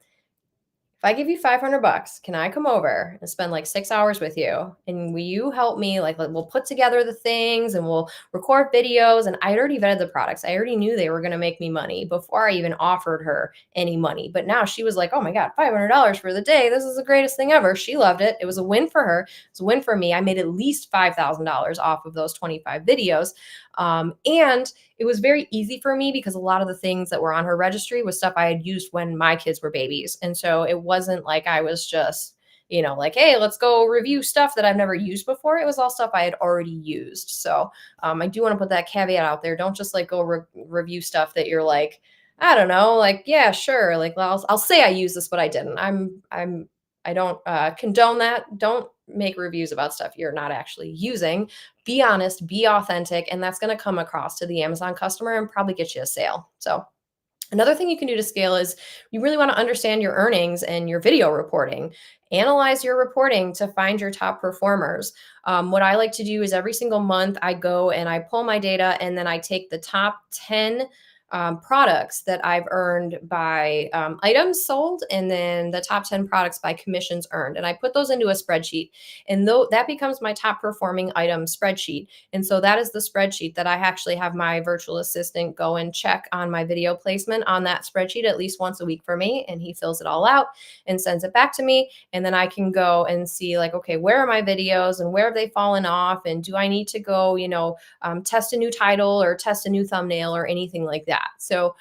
if I give you $500, can I come over and spend like 6 hours with you? And will you help me? Like, we'll put together the things and we'll record videos. And I had already vetted the products. I already knew they were going to make me money before I even offered her any money. But now she was like, oh my God, $500 for the day. This is the greatest thing ever. She loved it. It was a win for her. It was a win for me. I made at least $5,000 off of those 25 videos. And it was very easy for me because a lot of the things that were on her registry was stuff I had used when my kids were babies. And so it wasn't like I was just, like, hey, let's go review stuff that I've never used before. It was all stuff I had already used. So I do want to put that caveat out there. Don't just like go review stuff that you're like, I don't know, like, yeah, sure. Like, well, I'll say I use this, but I didn't. I don't condone that. Don't make reviews about stuff you're not actually using. Be honest, be authentic, and that's going to come across to the Amazon customer and probably get you a sale. So another thing you can do to scale is you really want to understand your earnings and your video reporting. Analyze your reporting to find your top performers. What I like to do is every single month I go and I pull my data, and then I take the top 10 products that I've earned by items sold, and then the top 10 products by commissions earned. And I put those into a spreadsheet. And though that becomes my top performing item spreadsheet. And so that is the spreadsheet that I actually have my virtual assistant go and check on my video placement on that spreadsheet at least once a week for me. And he fills it all out and sends it back to me. And then I can go and see, like, okay, where are my videos and where have they fallen off? And do I need to go, test a new title or test a new thumbnail or anything like that? So,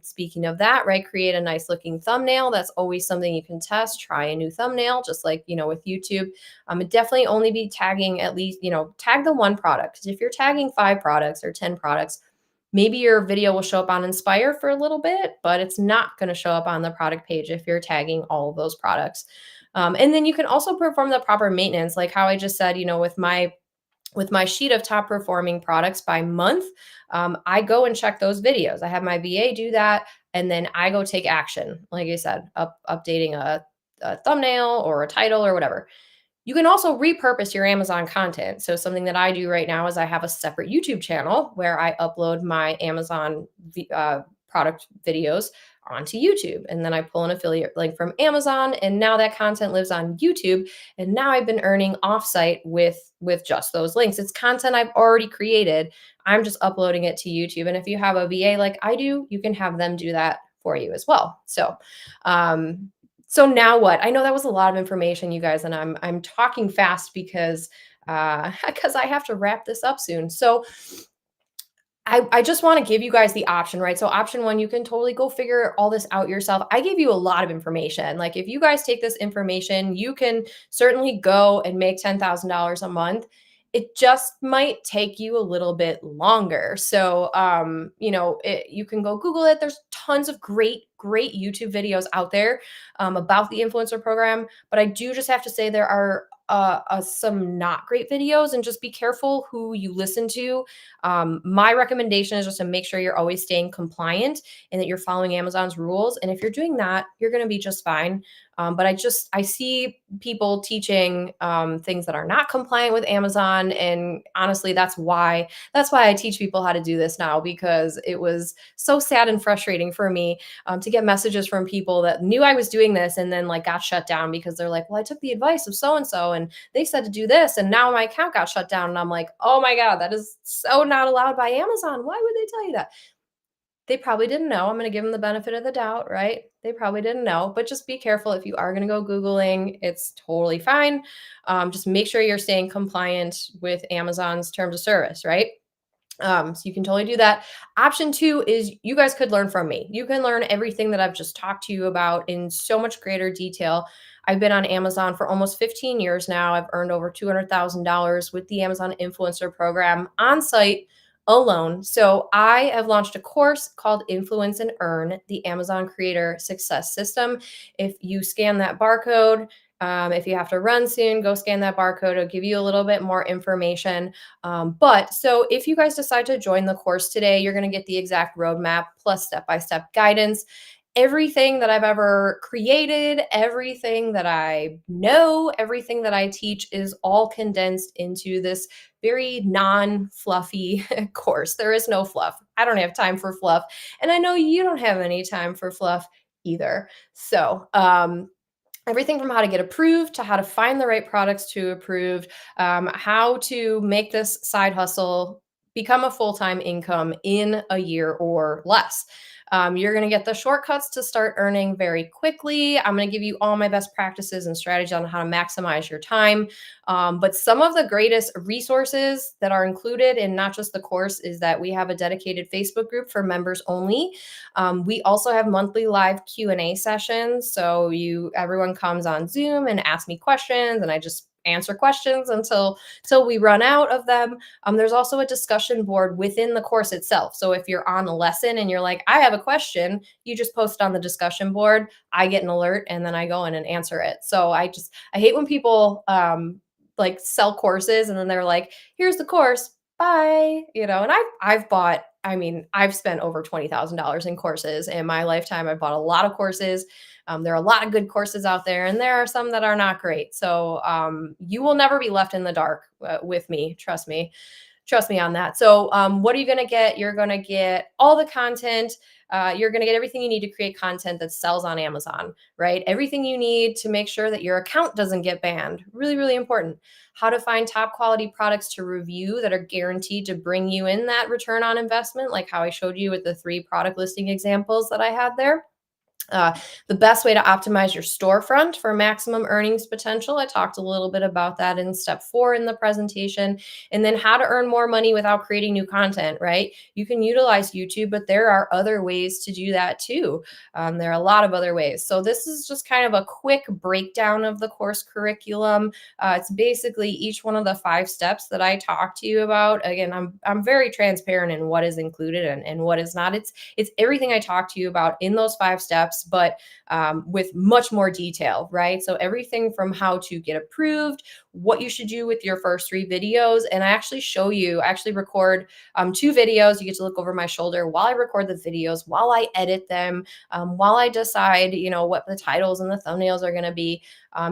speaking of that, right, create a nice looking thumbnail. That's always something you can test. Try a new thumbnail, just like, with YouTube. It definitely only be tagging at least, tag the one product. Because if you're tagging 5 products or 10 products, maybe your video will show up on Inspire for a little bit, but it's not going to show up on the product page if you're tagging all of those products. And then you can also perform the proper maintenance, like how I just said, with my sheet of top performing products by month. I go and check those videos. I have my VA do that, and then I go take action. Like I said, updating a thumbnail or a title or whatever. You can also repurpose your Amazon content. So something that I do right now is I have a separate YouTube channel where I upload my Amazon product videos onto YouTube. And then I pull an affiliate link from Amazon, and now that content lives on YouTube. And now I've been earning offsite with just those links. It's content I've already created. I'm just uploading it to YouTube. And if you have a VA like I do, you can have them do that for you as well. So now what? I know that was a lot of information, you guys, and I'm talking fast because because I have to wrap this up soon. So I just want to give you guys the option, right? So option one, you can totally go figure all this out yourself. I gave you a lot of information. Like if you guys take this information, you can certainly go and make $10,000 a month. It just might take you a little bit longer. So, you can go Google it. There's tons of great YouTube videos out there about the influencer program. But I do just have to say there are some not great videos, and just be careful who you listen to. My recommendation is just to make sure you're always staying compliant and that you're following Amazon's rules. And if you're doing that, you're going to be just fine. But I see people teaching things that are not compliant with Amazon, and honestly, that's why I teach people how to do this now, because it was so sad and frustrating for me to get messages from people that knew I was doing this and then like got shut down because they're like, well, I took the advice of so and so and they said to do this, and now my account got shut down. And I'm like, oh my God, that is so not allowed by Amazon. Why would they tell you that? They probably didn't know. I'm going to give them the benefit of the doubt, right? They probably didn't know, but just be careful if you are going to go Googling. It's totally fine. Just make sure you're staying compliant with Amazon's terms of service, right? So you can totally do that. Option two is you guys could learn from me. You can learn everything that I've just talked to you about in so much greater detail. I've been on Amazon for almost 15 years now. I've earned over $200,000 with the Amazon Influencer Program on site alone. So I have launched a course called Influence and Earn, the Amazon Creator Success System. If you scan that barcode, if you have to run soon, go scan that barcode. It'll give you a little bit more information. But so if you guys decide to join the course today, you're going to get the exact roadmap plus step-by-step guidance. Everything that I've ever created, everything that I know, everything that I teach is all condensed into this very non-fluffy course. There is no fluff. I don't have time for fluff. And I know you don't have any time for fluff either. So, everything from how to get approved to how to find the right products to approve, how to make this side hustle become a full-time income in a year or less. You're going to get the shortcuts to start earning very quickly. I'm going to give you all my best practices and strategies on how to maximize your time. But some of the greatest resources that are included in not just the course is that we have a dedicated Facebook group for members only. We also have monthly live Q&A sessions. So everyone comes on Zoom and asks me questions, and I just answer questions until we run out of them. There's also a discussion board within the course itself. So if you're on a lesson and you're like, I have a question, you just post it on the discussion board. I get an alert and then I go in and answer it. So I hate when people like sell courses and then they're like, here's the course, bye. And I've spent over $20,000 in courses in my lifetime. I've bought a lot of courses. There are a lot of good courses out there, and there are some that are not great. So you will never be left in the dark with me. Trust me. Trust me on that. So, what are you going to get? You're going to get all the content. You're going to get everything you need to create content that sells on Amazon, right? Everything you need to make sure that your account doesn't get banned. Really, really important. How to find top quality products to review that are guaranteed to bring you in that return on investment, like how I showed you with the 3 product listing examples that I had there. Uh, the best way to optimize your storefront for maximum earnings potential. I talked a little bit about that in step 4 in the presentation. And then how to earn more money without creating new content, right? You can utilize YouTube, but there are other ways to do that too. There are a lot of other ways. So this is just kind of a quick breakdown of the course curriculum. It's basically each one of the 5 steps that I talked to you about. Again, I'm very transparent in what is included and what is not. It's everything I talked to you about in those 5 steps, but with much more detail, right? So everything from how to get approved, what you should do with your first 3 videos. And I actually show you, I actually record 2 videos. You get to look over my shoulder while I record the videos, while I edit them, while I decide, what the titles and the thumbnails are going to be.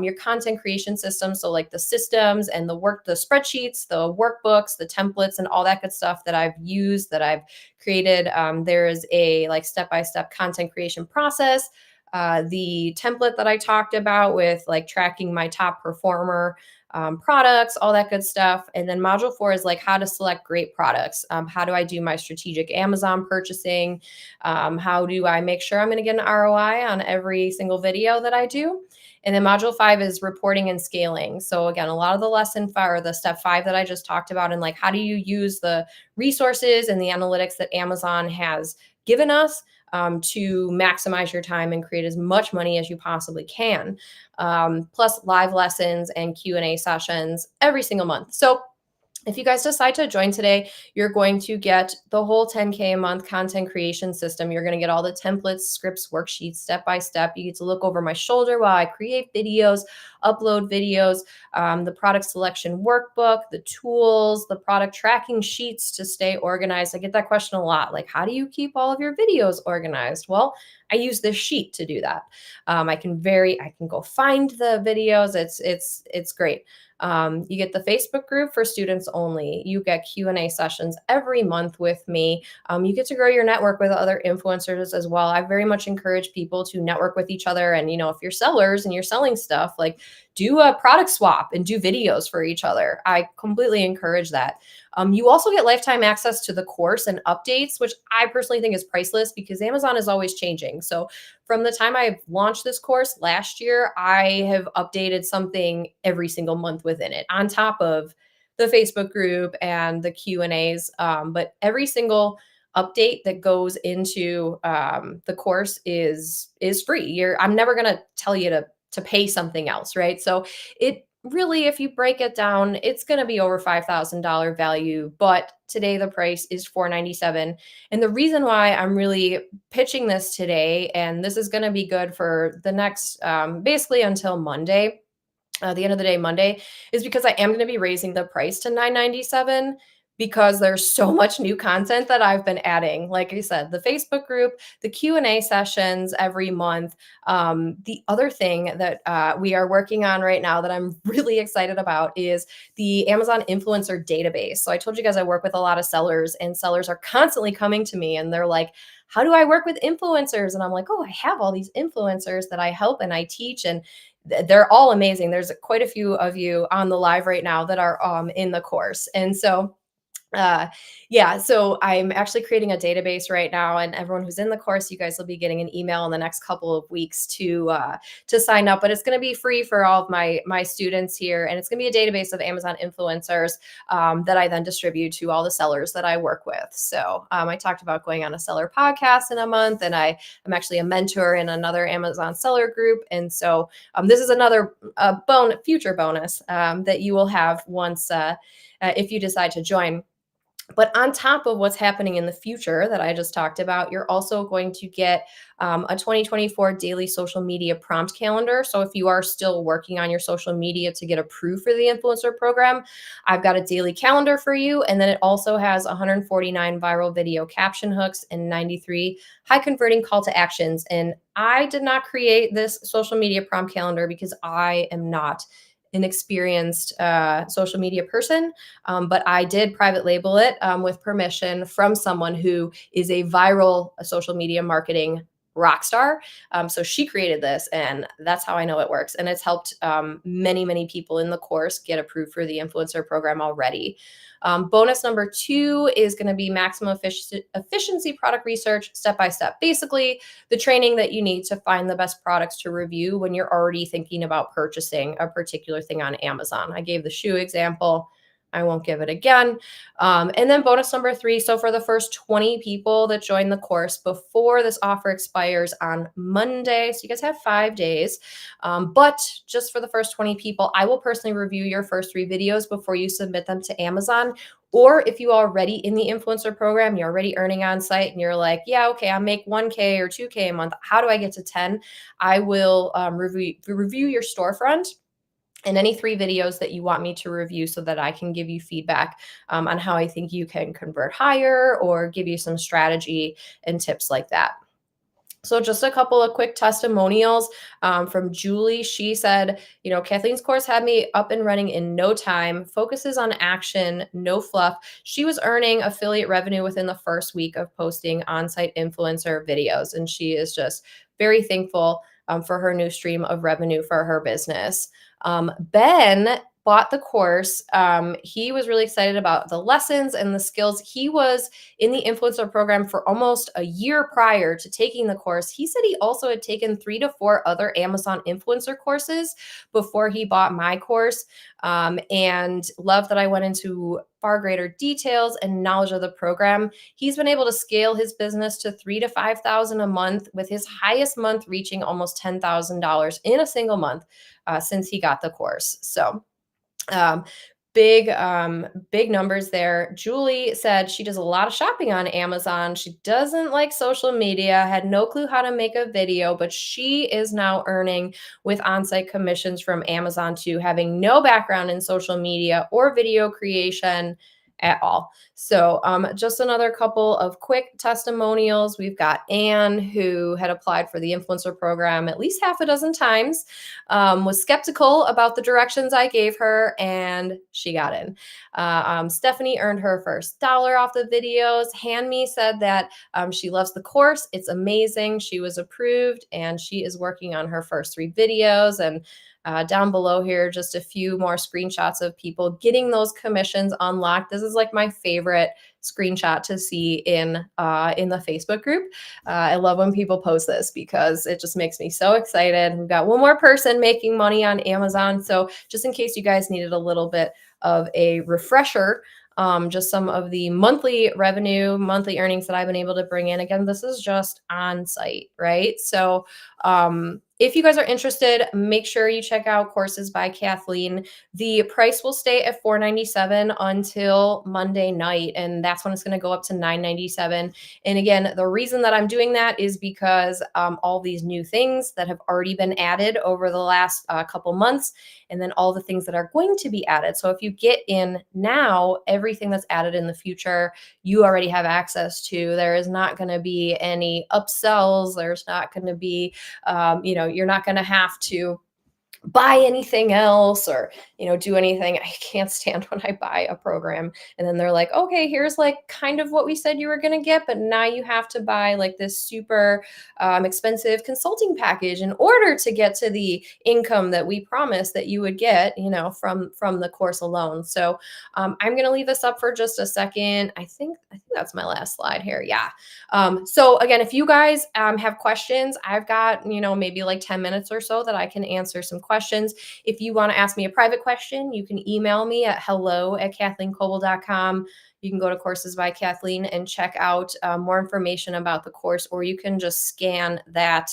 Your content creation system. So like the systems and the spreadsheets, the workbooks, the templates, and all that good stuff that I've used, that I've created. There is a like step-by-step content creation process. The template that I talked about with like tracking my top performer products, all that good stuff. And then module 4 is like how to select great products. How do I do my strategic Amazon purchasing? How do I make sure I'm going to get an ROI on every single video that I do? And then module 5 is reporting and scaling. So again, a lot of the lesson 5 or the step 5 that I just talked about, and like how do you use the resources and the analytics that Amazon has given us to maximize your time and create as much money as you possibly can. Plus live lessons and Q&A sessions every single month. So if you guys decide to join today, you're going to get the whole 10K a month content creation system. You're going to get all the templates, scripts, worksheets, step by step. You get to look over my shoulder while I create videos, upload videos, the product selection workbook, the tools, the product tracking sheets to stay organized. I get that question a lot. Like, how do you keep all of your videos organized? Well, I use this sheet to do that. I can go find the videos. It's great. You get the Facebook group for students only. You get Q&A sessions every month with me. You get to grow your network with other influencers as well. I very much encourage people to network with each other. And, if you're sellers and you're selling stuff, like do a product swap and do videos for each other. I completely encourage that. You also get lifetime access to the course and updates, which I personally think is priceless because Amazon is always changing. So from the time I launched this course last year, I have updated something every single month within it on top of the Facebook group and the Q&As. But every single update that goes into the course is free. I'm never going to tell you to pay something else, right? So it really, if you break it down, it's going to be over $5,000 value, but today the price is $497. And the reason why I'm really pitching this today, and this is going to be good for the next, basically until Monday, the end of the day, Monday, is because I am going to be raising the price to $997 because there's so much new content that I've been adding. Like I said, the Facebook group, the Q&A sessions every month. The other thing that we are working on right now that I'm really excited about is the Amazon influencer database. So I told you guys I work with a lot of sellers, and sellers are constantly coming to me and they're like, how do I work with influencers? And I'm like, oh, I have all these influencers that I help and I teach, and they're all amazing. There's quite a few of you on the live right now that are in the course. And so uh, yeah, so I'm actually creating a database right now, and everyone who's in the course, you guys will be getting an email in the next couple of weeks to sign up. But it's going to be free for all of my students here, and it's going to be a database of Amazon influencers that I then distribute to all the sellers that I work with. So I talked about going on a seller podcast in a month, and I'm actually a mentor in another Amazon seller group, and so this is another future bonus that you will have once if you decide to join. But on top of what's happening in the future that I just talked about, you're also going to get a 2024 daily social media prompt calendar. So if you are still working on your social media to get approved for the influencer program, I've got a daily calendar for you. And then it also has 149 viral video caption hooks and 93 high converting call to actions. And I did not create this social media prompt calendar because I am not an experienced social media person, but I did private label it with permission from someone who is a viral social media marketing rock star. So she created this, and that's how I know it works. And it's helped many, many people in the course get approved for the influencer program already. Bonus number 2 is going to be maximum efficiency product research, step by step. Basically, the training that you need to find the best products to review when you're already thinking about purchasing a particular thing on Amazon. I gave the shoe example. I won't give it again. And then bonus number 3. So for the first 20 people that join the course before this offer expires on Monday, so you guys have 5 days, but just for the first 20 people, I will personally review your first 3 videos before you submit them to Amazon. Or if you are already in the influencer program, you're already earning on site and you're like, yeah, okay, I'll make 1K or 2K a month. How do I get to 10? I will review your storefront and any 3 videos that you want me to review so that I can give you feedback on how I think you can convert higher or give you some strategy and tips like that. So just a couple of quick testimonials from Julie. She said, Kathleen's course had me up and running in no time, focuses on action, no fluff. She was earning affiliate revenue within the first week of posting on-site influencer videos. And she is just very thankful for her new stream of revenue for her business. Ben bought the course. He was really excited about the lessons and the skills. He was in the influencer program for almost a year prior to taking the course. He said he also had taken 3 to 4 other Amazon influencer courses before he bought my course, and loved that I went into far greater details and knowledge of the program. He's been able to scale his business to $3,000 to $5,000 a month, with his highest month reaching almost $10,000 in a single month since he got the course. So um, big numbers there. Julie said she does a lot of shopping on Amazon. She doesn't like social media, had no clue how to make a video, but she is now earning with on-site commissions from Amazon too, having no background in social media or video creation at all. So just another couple of quick testimonials. We've got Anne, who had applied for the influencer program at least half a dozen times, was skeptical about the directions I gave her, and she got in. Stephanie earned her first dollar off the videos. Hanmi said that she loves the course. It's amazing. She was approved, and she is working on her first 3 videos. And down below here, just a few more screenshots of people getting those commissions unlocked. This is like my favorite screenshot to see in the Facebook group. I love when people post this because it just makes me so excited. We've got one more person making money on Amazon. So just in case you guys needed a little bit of a refresher, just some of the monthly revenue, monthly earnings that I've been able to bring in. Again, this is just on site, right? So if you guys are interested, make sure you check out Courses by Kathleen. The price will stay at $497 until Monday night, and that's when it's going to go up to $997. And again, the reason that I'm doing that is because all these new things that have already been added over the last couple months, and then all the things that are going to be added. So if you get in now, everything that's added in the future, you already have access to. There is not going to be any upsells. There's not going to be, you're not going to have to buy anything else or do anything. I can't stand when I buy a program and then they're like, okay, here's like kind of what we said you were going to get, but now you have to buy like this super expensive consulting package in order to get to the income that we promised that you would get from the course alone. So I'm going to leave this up for just a second. I think that's my last slide here. Yeah. So again, if you guys have questions, I've got maybe like 10 minutes or so that I can answer some questions. If you want to ask me a private question, you can email me at hello@kathleencoble.com. You can go to Courses by Kathleen and check out more information about the course, or you can just scan that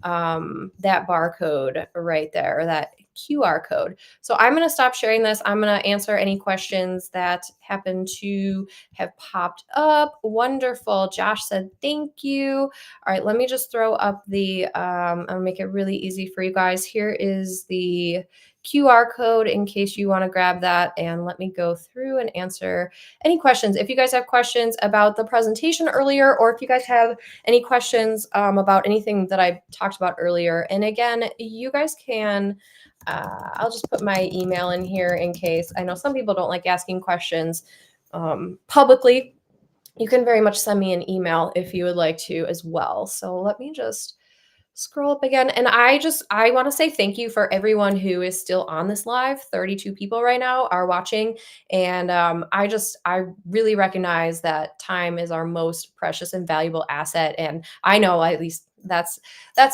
barcode right there, or that QR code. So I'm going to stop sharing this. I'm going to answer any questions that happen to have popped up. Wonderful. Josh said, thank you. All right, let me just throw up I'll make it really easy for you guys. Here is the QR code in case you want to grab that, and let me go through and answer any questions. If you guys have questions about the presentation earlier, or if you guys have any questions about anything that I talked about earlier, and again, you guys can I'll just put my email in here in case. I know some people don't like asking questions publicly. You can very much send me an email if you would like to as well. So let me just scroll up again. And I want to say thank you for everyone who is still on this live. 32 people right now are watching. And I really recognize that time is our most precious and valuable asset. And I know at least that's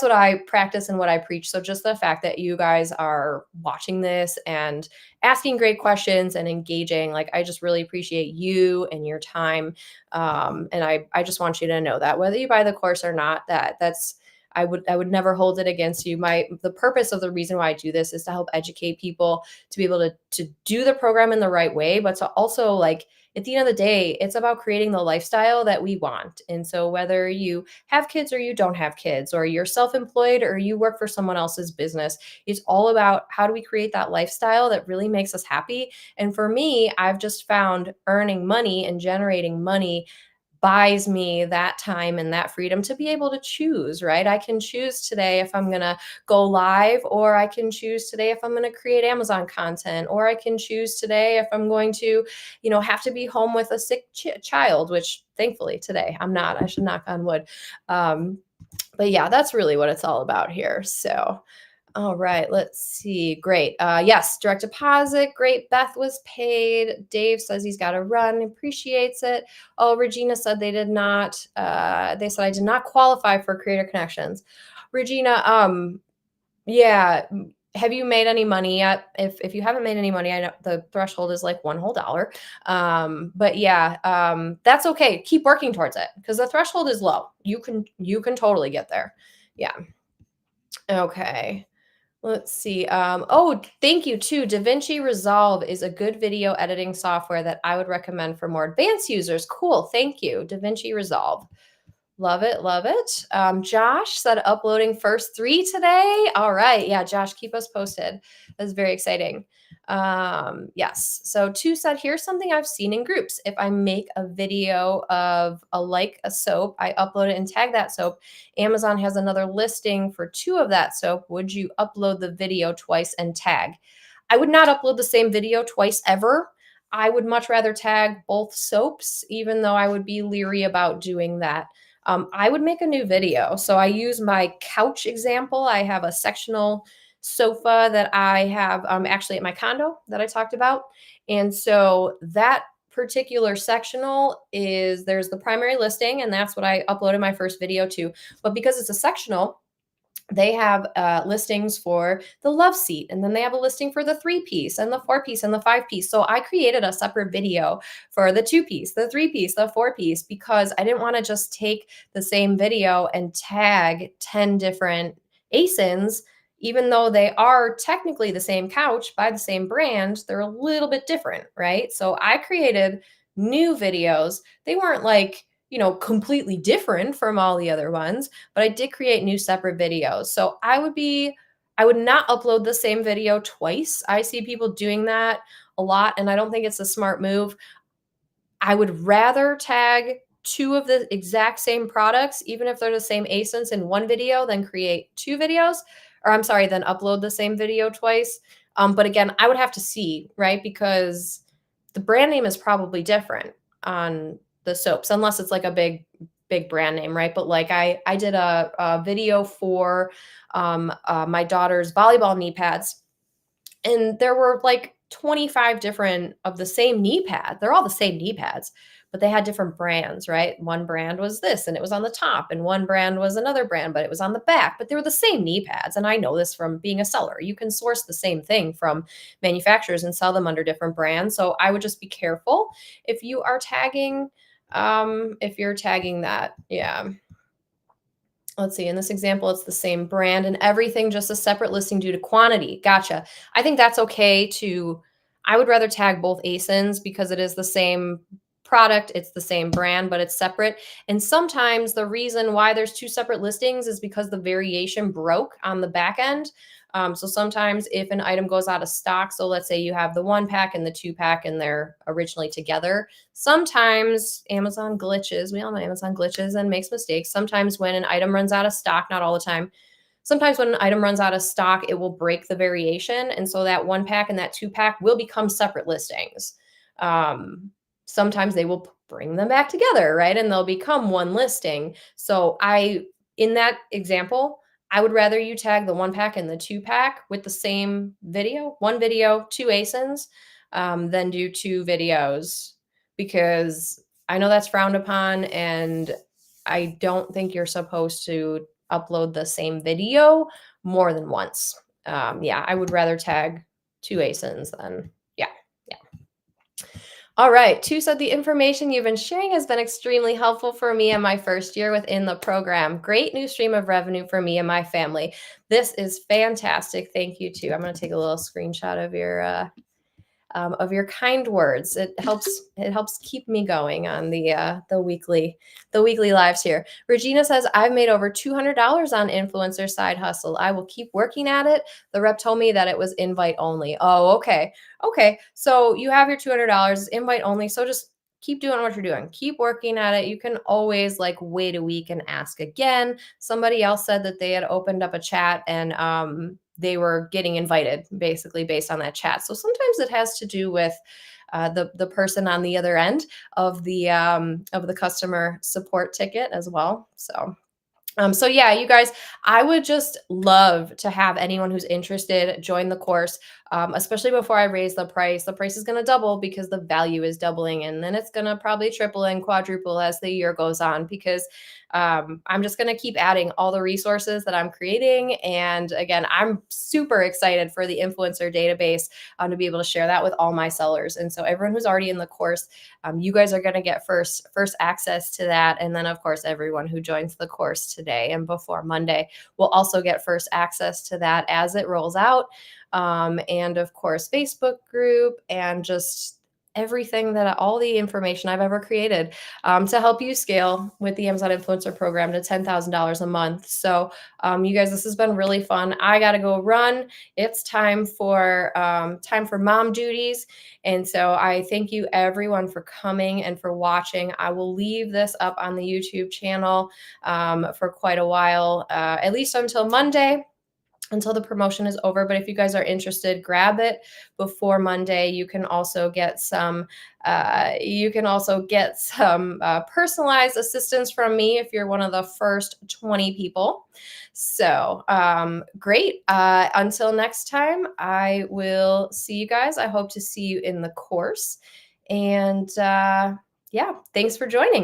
what I practice and what I preach. So just the fact that you guys are watching this and asking great questions and engaging, like I just really appreciate you and your time. And I just want you to know that whether you buy the course or not, that's I would never hold it against you. The purpose of the reason why I do this is to help educate people to be able to do the program in the right way, but to also like at the end of the day, it's about creating the lifestyle that we want. And so whether you have kids or you don't have kids, or you're self-employed or you work for someone else's business, it's all about how do we create that lifestyle that really makes us happy. And for me, I've just found earning money and generating money buys me that time and that freedom to be able to choose, right? I can choose today if I'm going to go live, or I can choose today if I'm going to create Amazon content, or I can choose today if I'm going to, have to be home with a sick child, which thankfully today I'm not. I should knock on wood. But yeah, that's really what it's all about here. So all right, let's see. Great. Yes, direct deposit. Great. Beth was paid. Dave says he's got to run. Appreciates it. Oh, Regina said they did not. They said I did not qualify for Creator Connections. Regina, yeah. Have you made any money yet? If you haven't made any money, I know the threshold is like one whole dollar. But yeah, that's okay. Keep working towards it because the threshold is low. You can totally get there. Yeah. Okay. Let's see. Oh, thank you too. DaVinci Resolve is a good video editing software that I would recommend for more advanced users. Cool. Thank you. DaVinci Resolve. Love it. Love it. Josh said uploading first 3 today. All right. Yeah, Josh, keep us posted. That's very exciting. Yes. So 2 said, here's something I've seen in groups. If I make a video of a soap, I upload it and tag that soap. Amazon has another listing for 2 of that soap. Would you upload the video twice and tag? I would not upload the same video twice ever. I would much rather tag both soaps, even though I would be leery about doing that. I would make a new video. So I use my couch example. I have a sectional sofa that I have actually at my condo that I talked about. And so that particular sectional there's the primary listing, and that's what I uploaded my first video to. But because it's a sectional, they have listings for the love seat, and then they have a listing for the 3-piece and the 4-piece and the 5-piece. So I created a separate video for the 2-piece, the 3-piece, the 4-piece, because I didn't want to just take the same video and tag 10 different ASINs. Even though they are technically the same couch by the same brand, they're a little bit different, right? So I created new videos. They weren't like, completely different from all the other ones, but I did create new separate videos. So I would not upload the same video twice. I see people doing that a lot, and I don't think it's a smart move. I would rather tag 2 of the exact same products, even if they're the same ASINs in one video, than create 2 videos, or I'm sorry, then upload the same video twice. But again, I would have to see, right? Because the brand name is probably different on the soaps, unless it's like a big brand name, right? But like I did a video for my daughter's volleyball knee pads, and there were like 25 different of the same knee pad. They're all the same knee pads, but they had different brands, right? One brand was this and it was on the top, and one brand was another brand, but it was on the back. But they were the same knee pads. And I know this from being a seller. You can source the same thing from manufacturers and sell them under different brands. So I would just be careful if you are tagging, if you're tagging that. Yeah. Let's see, in this example, it's the same brand and everything, just a separate listing due to quantity. Gotcha. I think that's okay I would rather tag both ASINs because it is the same product, it's the same brand, but it's separate. And sometimes the reason why there's 2 separate listings is because the variation broke on the back end. So sometimes if an item goes out of stock, so let's say you have the 1-pack and the 2-pack and they're originally together, sometimes Amazon glitches. We all know Amazon glitches and makes mistakes. Sometimes when an item runs out of stock, not all the time, sometimes when an item runs out of stock, it will break the variation. And so that 1 pack and that 2 pack will become separate listings. Um, Sometimes they will bring them back together, right? And they'll become one listing. So in that example, I would rather you tag the 1 pack and the 2 pack with the same video, one video, two ASINs, than do two videos, because I know that's frowned upon, and I don't think you're supposed to upload the same video more than once. Yeah, I would rather tag two ASINs than, yeah. Yeah. All right. Two said the information you've been sharing has been extremely helpful for me in my first year within the program. Great new stream of revenue for me and my family. This is fantastic. Thank you too. I'm going to take a little screenshot of your kind words. It helps keep me going on the weekly lives here. Regina says, I've made over $200 on influencer side hustle. I will keep working at it. The rep told me that it was invite only. Oh, okay. Okay. So you have your $200 invite only. So just keep doing what you're doing. Keep working at it. You can always like wait a week and ask again. Somebody else said that they had opened up a chat and they were getting invited basically based on that chat. So sometimes it has to do with the person on the other end of the customer support ticket as well. So yeah, you guys, I would just love to have anyone who's interested join the course, especially before I raise the price. The price is going to double because the value is doubling, and then it's going to probably triple and quadruple as the year goes on, because I'm just going to keep adding all the resources that I'm creating. And again, I'm super excited for the influencer database, to be able to share that with all my sellers. And so everyone who's already in the course, you guys are going to get first access to that. And then of course, everyone who joins the course today and before Monday will also get first access to that as it rolls out. And of course, Facebook group, and just everything, that all the information I've ever created, to help you scale with the Amazon Influencer Program to $10,000 a month. So you guys, this has been really fun. I got to go run. It's time for mom duties. And so I thank you everyone for coming and for watching. I will leave this up on the YouTube channel for quite a while, at least until Monday, until the promotion is over. But if you guys are interested, grab it before Monday. You can also get some personalized assistance from me if you're one of the first 20 people. So great. Until next time, I will see you guys. I hope to see you in the course. And yeah, thanks for joining.